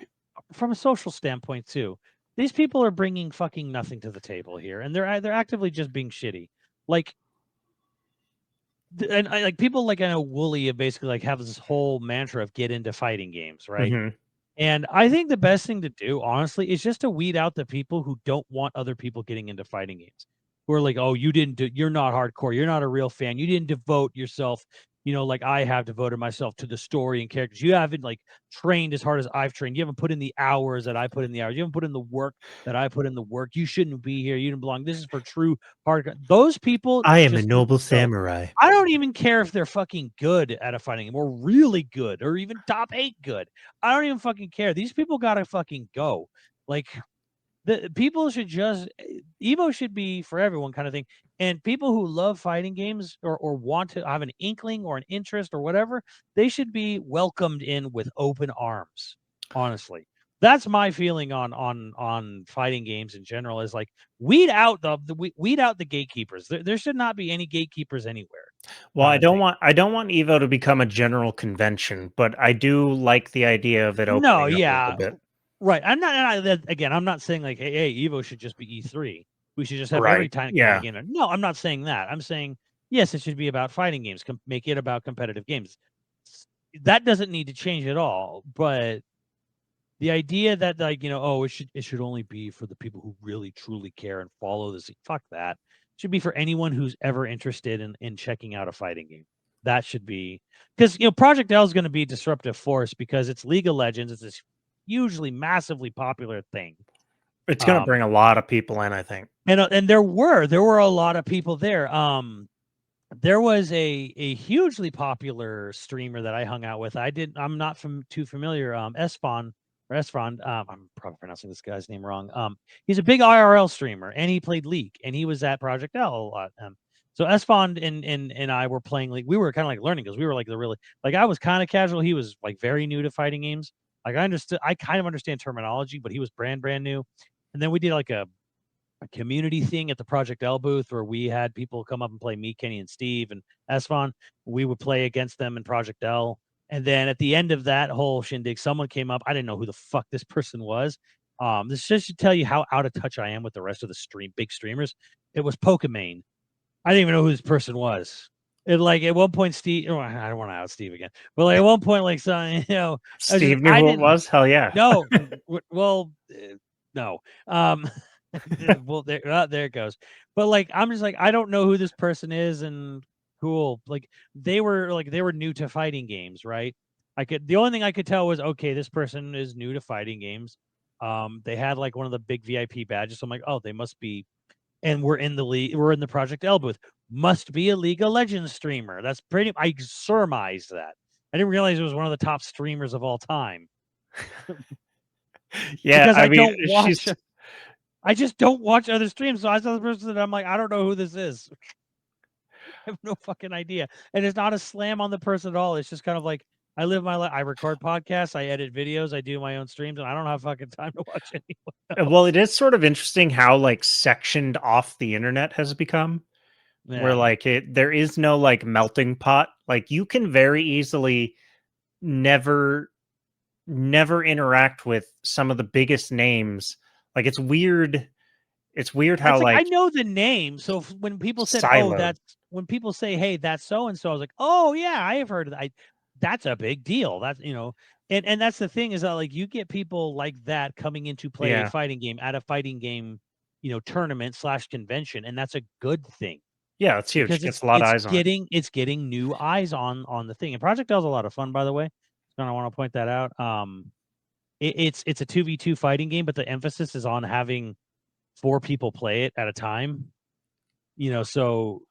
Speaker 2: from a social standpoint too. These people are bringing fucking nothing to the table here, and they're actively just being shitty. Like and I like people like I know Wooly basically like have this whole mantra of get into fighting games, right?
Speaker 3: Hmm.
Speaker 2: And I think the best thing to do, honestly, is just to weed out the people who don't want other people getting into fighting games. Who are like, oh, you're not hardcore, you're not a real fan, you didn't devote yourself, like I have devoted myself to the story and characters. You haven't like trained as hard as I've trained. You haven't put in the hours that I put in the hours. You haven't put in the work that I put in the work. You shouldn't be here. You didn't belong. This is for true hardcore. Those people
Speaker 3: I am a
Speaker 2: just need
Speaker 3: noble
Speaker 2: to go.
Speaker 3: samurai.
Speaker 2: I don't even care if they're fucking good at a fighting game or really good or even top 8 good. I don't even fucking care. These people gotta fucking go. Like the people should just Evo should be for everyone kind of thing. And people who love fighting games or want to have an inkling or an interest or whatever, they should be welcomed in with open arms. Honestly. That's my feeling on fighting games in general is like weed out weed out the gatekeepers. There should not be any gatekeepers anywhere.
Speaker 3: Well,
Speaker 2: Kind of thing.
Speaker 3: I don't want Evo to become a general convention, but I do like the idea of it
Speaker 2: No,
Speaker 3: opening up a little
Speaker 2: yeah.
Speaker 3: bit.
Speaker 2: Right. Again, I'm not saying like, hey, Evo should just be E3. We should just have every
Speaker 3: Right.
Speaker 2: kind of
Speaker 3: Yeah.
Speaker 2: game. No, I'm not saying that. I'm saying yes, it should be about fighting games. Make it about competitive games. That doesn't need to change at all. But the idea that like oh, it should only be for the people who really truly care and follow this. Fuck that. It should be for anyone who's ever interested in checking out a fighting game. That should be because Project L is going to be a disruptive force because it's League of Legends. It's this hugely massively popular thing.
Speaker 3: It's going to bring a lot of people in, I think.
Speaker 2: And there were a lot of people there. There was a hugely popular streamer that I hung out with. I'm not too familiar. Esfon or Esfron. I'm probably pronouncing this guy's name wrong. He's a big IRL streamer and he played League and he was at Project L a lot. So Esfon and I were playing League. We were kind of like learning because we were like I was kind of casual. He was like very new to fighting games. Like I kind of understand terminology, but he was brand new. And then we did like a community thing at the Project L booth where we had people come up and play me, Kenny, and Steve and Esfon. We would play against them in Project L. And then at the end of that whole shindig, someone came up. I didn't know who the fuck this person was. This just should tell you how out of touch I am with the rest of the big streamers. It was Pokemon. I didn't even know who this person was. It like at one point, Steve. Oh, I don't want to out Steve again, but like at one point, like something,
Speaker 3: Steve knew who it was. Hell yeah.
Speaker 2: No, well, no. Well, there it goes. But like, I'm just like, I don't know who this person is, and cool. Like they were new to fighting games, right? The only thing I could tell was okay, this person is new to fighting games. They had like one of the big VIP badges. So I'm like, oh, they must be, and we're in the Project L booth. Must be a League of Legends streamer. That's pretty. I surmised that. I didn't realize it was one of the top streamers of all time.
Speaker 3: Yeah,
Speaker 2: because
Speaker 3: I mean,
Speaker 2: don't watch. I just don't watch other streams. So I saw the person that I'm like, I don't know who this is. I have no fucking idea. And it's not a slam on the person at all. It's just kind of like I live my life. I record podcasts, I edit videos, I do my own streams, and I don't have fucking time to watch anyone else.
Speaker 3: Well, it is sort of interesting how like sectioned off the internet has become. Where like there is no like melting pot. Like you can very easily never interact with some of the biggest names. Like it's weird how
Speaker 2: It's like I
Speaker 3: like
Speaker 2: know the name. So when people said, "Oh,
Speaker 3: siloed.
Speaker 2: when people say, "Hey, that's so and so," I was like, "Oh yeah, I have heard of that." That's a big deal. That's and that's the thing is that like you get people like that coming into play a
Speaker 3: Yeah.
Speaker 2: fighting game at a fighting game, tournament / convention, and that's a good thing.
Speaker 3: Yeah, it's huge.
Speaker 2: Because
Speaker 3: It gets a lot of eyes on it.
Speaker 2: it's getting new eyes on the thing. And Project L is a lot of fun, by the way. So I want to point that out. It's a 2v2 fighting game, but the emphasis is on having 4 people play it at a time. So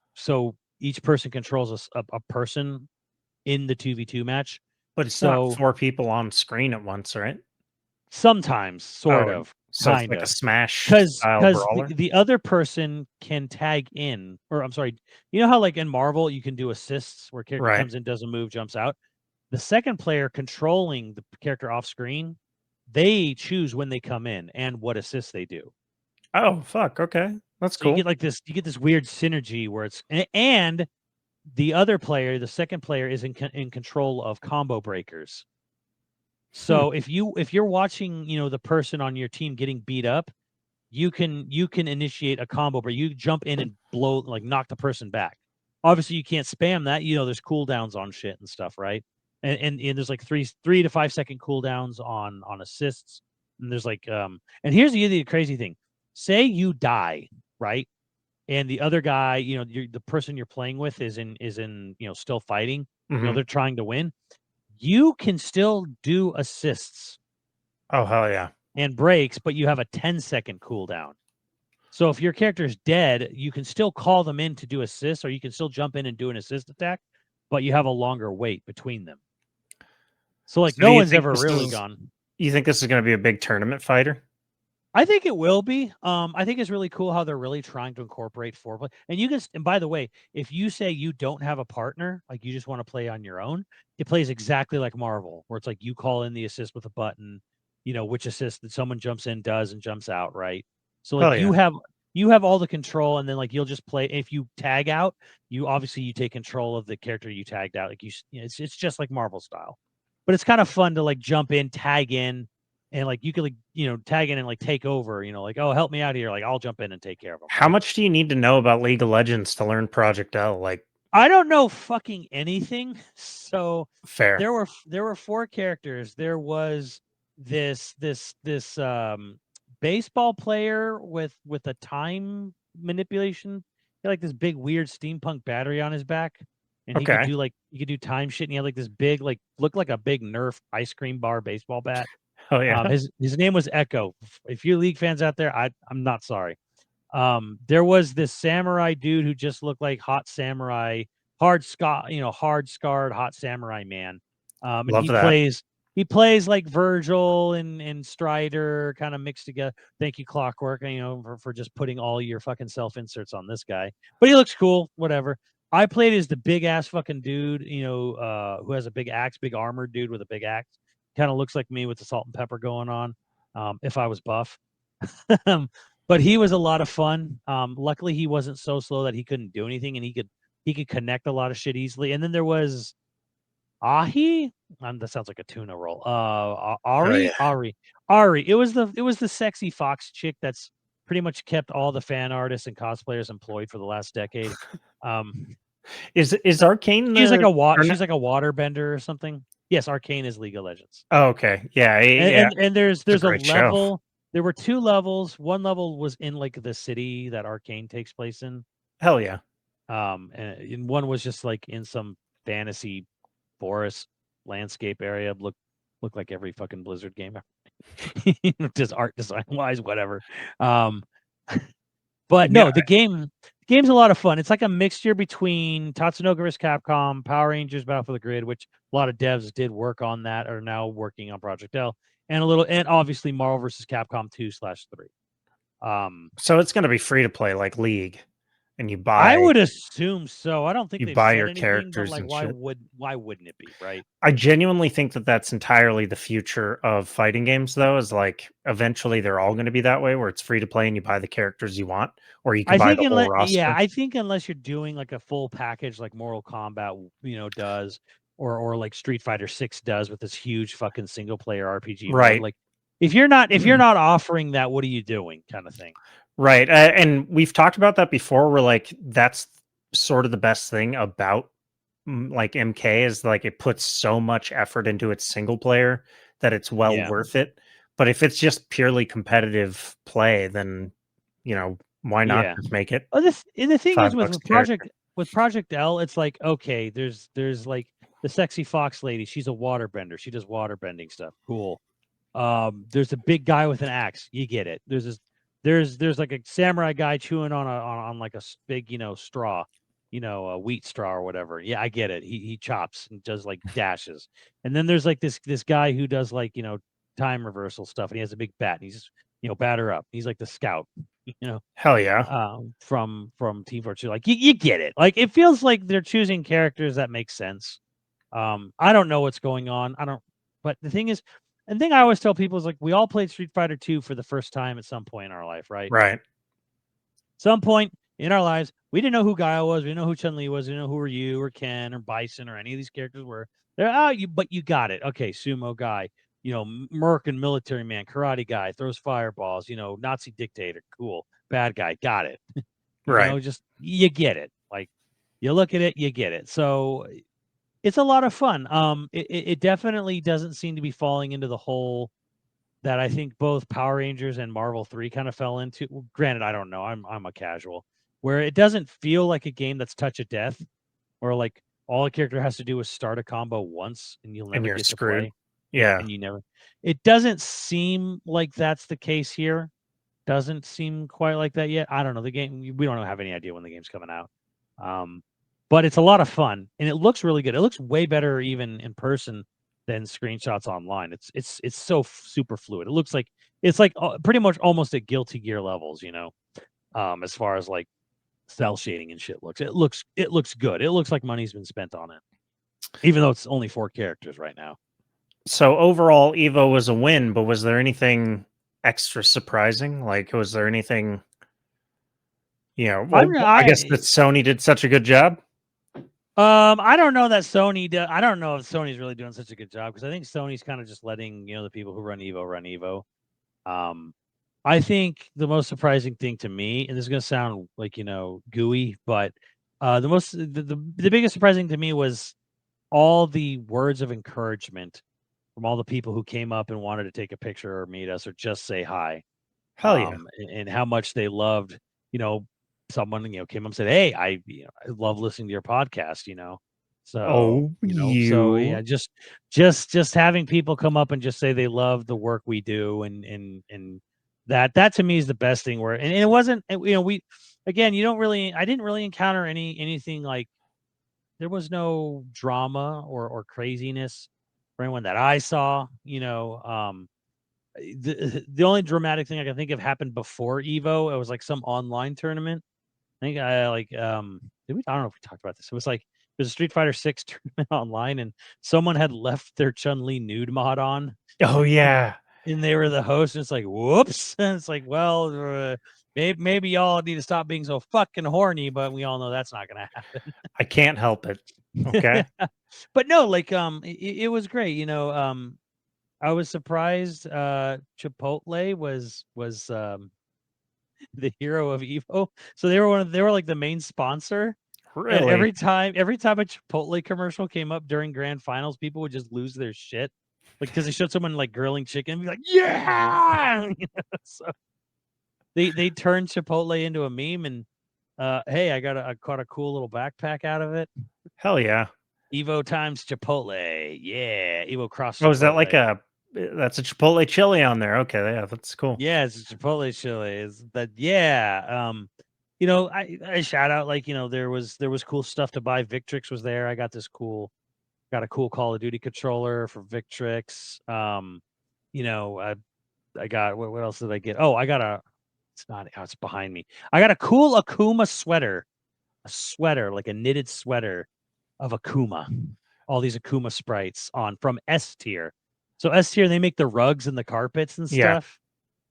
Speaker 2: each person controls a person in the 2v2 match.
Speaker 3: But it's not
Speaker 2: So
Speaker 3: 4 people on screen at once, right?
Speaker 2: sometimes, sort
Speaker 3: Oh,
Speaker 2: of.
Speaker 3: So it's like a
Speaker 2: Kinda.
Speaker 3: Smash
Speaker 2: Because
Speaker 3: style brawler.
Speaker 2: the other person can tag in, or I'm sorry, you know how like in Marvel you can do assists where character
Speaker 3: Right.
Speaker 2: comes in, does a move, jumps out. The second player controlling the character off screen, they choose when they come in and what assists they do.
Speaker 3: Oh, fuck. Okay. That's
Speaker 2: So you
Speaker 3: cool.
Speaker 2: get like this, you get this weird synergy where it's and the other player, the second player, is in control of combo breakers. So if you're watching, you know, the person on your team getting beat up, you can initiate a combo, but you jump in and blow, like knock the person back. Obviously, you can't spam that. You know, there's cooldowns on shit and stuff, right? And there's like 3 to 5 second cooldowns on assists. And there's like and here's the crazy thing. Say you die, right? And the other guy, you know, the person you're playing with is in you know, still fighting. You know,
Speaker 3: Mhm.
Speaker 2: they're trying to win. You can still do assists
Speaker 3: Oh, hell yeah.
Speaker 2: and breaks, but you have a 10-second cooldown. So if your character's dead, you can still call them in to do assists, or you can still jump in and do an assist attack, but you have a longer wait between them. So like
Speaker 3: So do
Speaker 2: no
Speaker 3: you
Speaker 2: one's
Speaker 3: think
Speaker 2: ever
Speaker 3: this
Speaker 2: really
Speaker 3: is
Speaker 2: gone.
Speaker 3: you think this is gonna be a big tournament fighter?
Speaker 2: I think it will be. I think it's really cool how they're really trying to incorporate foreplay. And you can, and by the way, if you say you don't have a partner, like you just want to play on your own, it plays exactly like Marvel, where it's like you call in the assist with a button, you know, which assist that someone jumps in does and jumps out, right? So like
Speaker 3: Hell yeah.
Speaker 2: you have all the control, and then like you'll just play. If you tag out, you obviously you take control of the character you tagged out. Like you know, it's just like Marvel style, but it's kind of fun to like jump in, tag in, and like you could like, you know, tag in and like take over, you know, like, oh, help me out here, like I'll jump in and take care of them,
Speaker 3: How
Speaker 2: right?
Speaker 3: much do you need to know about League of Legends to learn Project L? Like,
Speaker 2: I don't know fucking anything. So
Speaker 3: fair.
Speaker 2: there were 4 characters. There was this baseball player with a time manipulation. He had like this big weird steampunk battery on his back, and
Speaker 3: Okay.
Speaker 2: he could do time shit, and he had like this big, like looked like a big Nerf ice cream bar baseball bat.
Speaker 3: Oh yeah.
Speaker 2: His name was Echo. If you League fans out there, I'm not sorry. There was this samurai dude who just looked like hot samurai, hard scarred hot samurai man. And
Speaker 3: Love that.
Speaker 2: he plays like Virgil and Strider kind of mixed together. Thank you, Clockwork, you know, for just putting all your fucking self inserts on this guy. But he looks cool, whatever. I played as the big ass fucking dude, you know, who has a big axe, big armored dude with a big axe. Kind of looks like me with the salt and pepper going on. If I was buff. But he was a lot of fun. Luckily, he wasn't so slow that he couldn't do anything, and he could connect a lot of shit easily. And then there was Ahi. That sounds like a tuna roll.
Speaker 3: Oh yeah.
Speaker 2: Ari. It was the sexy fox chick that's pretty much kept all the fan artists and cosplayers employed for the last decade.
Speaker 3: Is Arcane
Speaker 2: She's like
Speaker 3: the or
Speaker 2: she's like a water bender or something. Yes, Arcane is League of Legends.
Speaker 3: Oh, okay. Yeah, yeah.
Speaker 2: And
Speaker 3: It's a
Speaker 2: there's a
Speaker 3: great show.
Speaker 2: level. There were 2 levels. One level was in like the city that Arcane takes place in.
Speaker 3: Hell yeah.
Speaker 2: And one was just like in some fantasy forest landscape area. Looked like every fucking Blizzard game. Just art design wise, whatever. But
Speaker 3: Yeah.
Speaker 2: no, the game's a lot of fun. It's like a mixture between Tatsunoko vs. Capcom, Power Rangers Battle for the Grid, which a lot of devs did work on that, are now working on Project L, and obviously Marvel vs. Capcom 2/3.
Speaker 3: So it's gonna be free to play like League, and
Speaker 2: I would assume so. I don't think
Speaker 3: you
Speaker 2: they've
Speaker 3: buy
Speaker 2: said
Speaker 3: your
Speaker 2: anything, but
Speaker 3: characters
Speaker 2: like,
Speaker 3: and shit.
Speaker 2: why wouldn't it be, right?
Speaker 3: I genuinely think that that's entirely the future of fighting games, though. Is like eventually they're all going to be that way, where it's free to play and you buy the characters you want, or you can
Speaker 2: I
Speaker 3: buy
Speaker 2: think
Speaker 3: the whole
Speaker 2: unless
Speaker 3: roster.
Speaker 2: I think unless you're doing like a full package like Mortal Kombat, you know, does, or like Street Fighter 6 does with this huge fucking single player RPG mode.
Speaker 3: Right.
Speaker 2: Like if you're not offering that, what are you doing, kind of thing.
Speaker 3: Right. And we've talked about that before. Where like that's sort of the best thing about like MK is like it puts so much effort into its single player that it's well
Speaker 2: Yeah.
Speaker 3: worth it. But if it's just purely competitive play, then you know why not
Speaker 2: Yeah.
Speaker 3: just make it
Speaker 2: Oh, and the thing is
Speaker 3: $5 a character?
Speaker 2: with Project L, it's like, okay, there's like the sexy fox lady. She's a waterbender. She does waterbending stuff. Cool. There's a big guy with an axe. You get it. There's like a samurai guy chewing on like a big, you know, straw, you know, a wheat straw or whatever. Yeah, I get it. He chops and does like dashes. And then there's like this guy who does like, you know, time reversal stuff, and he has a big bat. And batter up. He's like the scout,
Speaker 3: Hell yeah.
Speaker 2: from Team Fortress 2. Like you get it. Like it feels like they're choosing characters that make sense. I don't know what's going on. But the thing is, and the thing I always tell people is like we all played Street Fighter 2 for the first time at some point in our life, right?
Speaker 3: Right.
Speaker 2: Some point in our lives, we didn't know who Guile was, we didn't know who Chun-Li was, we didn't know who Ryu or Ken or Bison or any of these characters were. But you got it. Okay, sumo guy, American military man, karate guy, throws fireballs, Nazi dictator, cool. Bad guy, got it.
Speaker 3: Right.
Speaker 2: Just you get it. Like you look at it, you get it. So it's a lot of fun. It definitely doesn't seem to be falling into the hole that I think both Power Rangers and Marvel 3 kind of fell into. Well, granted, I don't know. I'm a casual. Where it doesn't feel like a game that's touch of death, or like all a character has to do is start a combo once and you'll
Speaker 3: And
Speaker 2: never
Speaker 3: you're
Speaker 2: get
Speaker 3: screwed.
Speaker 2: to play.
Speaker 3: Yeah.
Speaker 2: And you never. It doesn't seem like that's the case here. Doesn't seem quite like that yet. I don't know. The game, we don't have any idea when the game's coming out. But it's a lot of fun and it looks really good. It looks way better even in person than screenshots online. It's so super fluid. It looks like it's like pretty much almost at Guilty Gear levels, as far as like cell shading and shit looks. It looks good. It looks like money's been spent on it, even though it's only 4 characters right now.
Speaker 3: So overall, EVO was a win, but was there anything extra surprising? Like, was there anything? I guess that Sony did such a good job.
Speaker 2: I don't know that I don't know if Sony's really doing such a good job because I think Sony's kind of just letting the people who run EVO. I think the most surprising thing to me, and this is gonna sound like gooey, but the biggest surprising to me was all the words of encouragement from all the people who came up and wanted to take a picture or meet us or just say hi.
Speaker 3: Hell yeah.
Speaker 2: And how much they loved, someone, came up and said, "Hey, I love listening to your podcast," So, so yeah, just having people come up and just say they love the work we do and that to me is the best thing where and it wasn't I didn't really encounter anything like there was no drama or craziness for anyone that I saw, the only dramatic thing I can think of happened before EVO. It was like some online tournament. I think I like I don't know if we talked about this. It was like there's a Street Fighter 6 tournament online and someone had left their Chun-Li nude mod on.
Speaker 3: Oh yeah.
Speaker 2: And they were the host, and it's like, whoops. And it's like, well, maybe y'all need to stop being so fucking horny, but we all know that's not gonna happen.
Speaker 3: I can't help it. Okay.
Speaker 2: But no, like it was great, I was surprised Chipotle was the hero of EVO. So they were like the main sponsor.
Speaker 3: Really?
Speaker 2: And every time a Chipotle commercial came up during grand finals, people would just lose their shit. Like because they showed someone like grilling chicken and be like, yeah. So they turned Chipotle into a meme and hey, I caught a cool little backpack out of it.
Speaker 3: Hell yeah.
Speaker 2: EVO times Chipotle. Yeah. EVO cross Chipotle.
Speaker 3: Oh, is that like that's a Chipotle chili on there? Okay, yeah, that's cool.
Speaker 2: Yeah, it's a Chipotle chili. Is that I shout out like there was cool stuff to buy. Victrix was there. I got a cool Call of Duty controller for Victrix. I got what else did I get? Oh, I got it's behind me. I got a cool Akuma sweater. A sweater, like a knitted sweater of Akuma. All these Akuma sprites from S tier. So S tier, they make the rugs and the carpets and stuff. Yeah.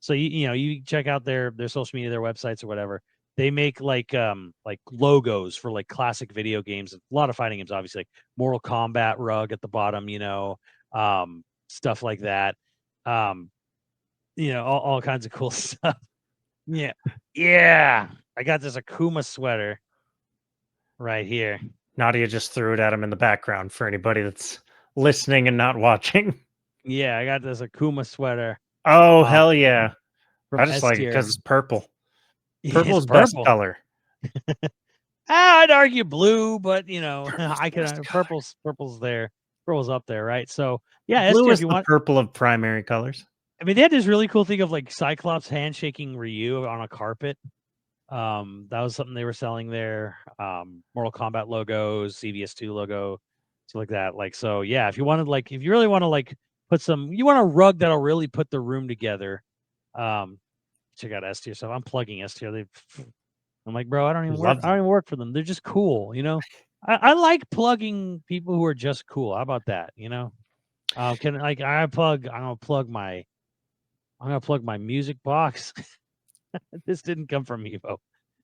Speaker 2: So you check out their social media, their websites or whatever. They make like logos for like classic video games, a lot of fighting games, obviously, like Mortal Kombat rug at the bottom, stuff like that. All kinds of cool stuff. Yeah. Yeah. I got this Akuma sweater right here.
Speaker 3: Nadia just threw it at him in the background for anybody that's listening and not watching.
Speaker 2: Yeah, I got this Akuma sweater.
Speaker 3: Oh, hell yeah. I just
Speaker 2: S-tier.
Speaker 3: like it because it's purple. Purple's best color.
Speaker 2: I'd argue blue, but I can purple's there. Purple's up there, right? So yeah,
Speaker 3: blue
Speaker 2: S-tier,
Speaker 3: is the purple of primary colors.
Speaker 2: I mean, they had this really cool thing of like Cyclops handshaking Ryu on a carpet. That was something they were selling there. Mortal Kombat logos, CVS2 logo, stuff like that. Like, so yeah, if you really want to like you want a rug that'll really put the room together. Check out S tier stuff. I'm plugging S tier. I'm like, bro, I don't even work.
Speaker 3: Love
Speaker 2: I don't even work for them. They're just cool, you know. I like plugging people who are just cool. How about that? You know, I'm gonna plug my music box. This didn't come from EVO.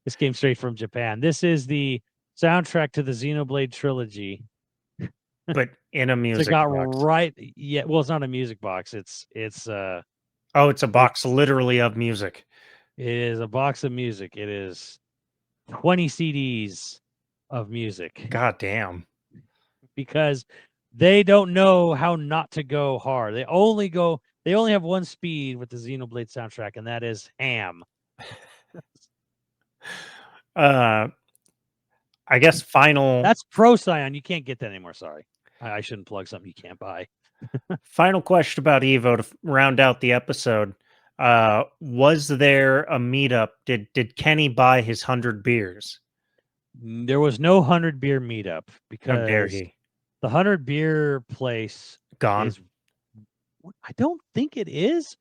Speaker 2: This came straight from Japan. This is the soundtrack to the Xenoblade trilogy.
Speaker 3: But in a
Speaker 2: So it
Speaker 3: music
Speaker 2: got
Speaker 3: box.
Speaker 2: right. Yeah, well, it's not a music box.
Speaker 3: Oh, it's a box literally of music.
Speaker 2: It is a box of music. It is 20 CDs of music
Speaker 3: God damn.
Speaker 2: because they don't know how not to go hard. They only have one speed with the Xenoblade soundtrack, and that is ham.
Speaker 3: I guess final
Speaker 2: That's Pro Scion. You can't get that anymore. Sorry. I shouldn't plug something you can't buy.
Speaker 3: final question about Evo to round out the episode. Was there a meetup? Did Kenny buy his 100 beers?
Speaker 2: There was no 100 beer meetup
Speaker 3: How dare
Speaker 2: because
Speaker 3: he?
Speaker 2: the 100 beer place
Speaker 3: Gone.
Speaker 2: is. I don't think it is.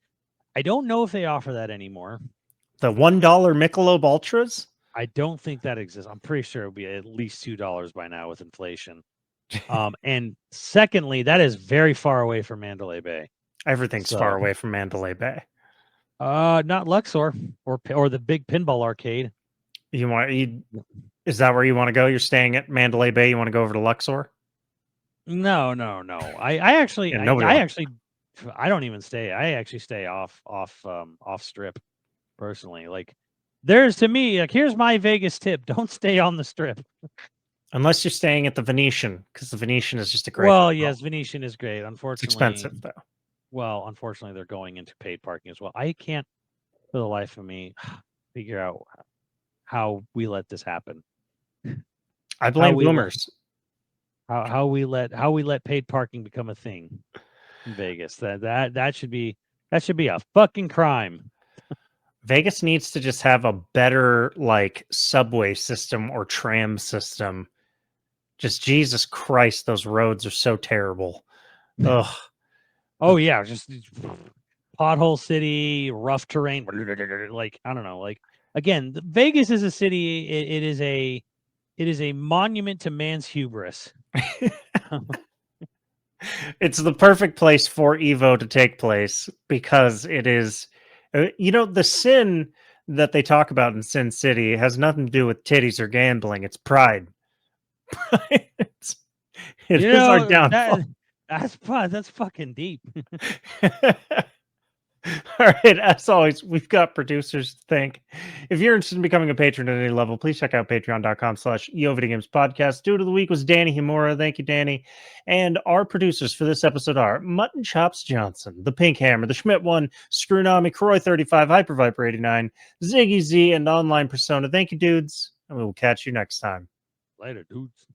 Speaker 2: I don't know if they offer that anymore.
Speaker 3: The $1 Michelob Ultras?
Speaker 2: I don't think that exists. I'm pretty sure it would be at least $2 by now with inflation. And secondly, that is very far away from Mandalay Bay.
Speaker 3: Everything's far away from Mandalay Bay.
Speaker 2: Not Luxor or the big pinball arcade.
Speaker 3: Is that where you want to go? You're staying at Mandalay Bay. You want to go over to Luxor?
Speaker 2: No. I actually, I don't even stay. I actually stay off strip personally. Like, there's to me, like, here's my Vegas tip: don't stay on the strip
Speaker 3: unless you're staying at the Venetian, because the Venetian is just a great.
Speaker 2: Well, yes, Venetian is great. Unfortunately,
Speaker 3: it's expensive though.
Speaker 2: Well, unfortunately, they're going into paid parking as well. I can't, for the life of me, figure out how we let this happen.
Speaker 3: I blame boomers.
Speaker 2: How we let paid parking become a thing in Vegas. That should be a fucking crime.
Speaker 3: Vegas needs to just have a better like subway system or tram system. Just Jesus Christ, those roads are so terrible. Ugh.
Speaker 2: Oh yeah, just pothole city, rough terrain. Like, I don't know. Like, again, Vegas is a city. It is a monument to man's hubris.
Speaker 3: It's the perfect place for Evo to take place because it is, the sin that they talk about in Sin City has nothing to do with titties or gambling. It's pride. It is our downfall.
Speaker 2: That's fucking deep.
Speaker 3: All right. As always, we've got producers to thank. If you're interested in becoming a patron at any level, please check out patreon.com/YoVideogames podcast. Dude of the week was Danny Himura. Thank you, Danny. And our producers for this episode are Mutton Chops Johnson, the Pink Hammer, the Schmidt One, Screwnomi, Croy35, HyperViper89, Ziggy Z, and Online Persona. Thank you, dudes. And we will catch you next time.
Speaker 2: Later, dudes.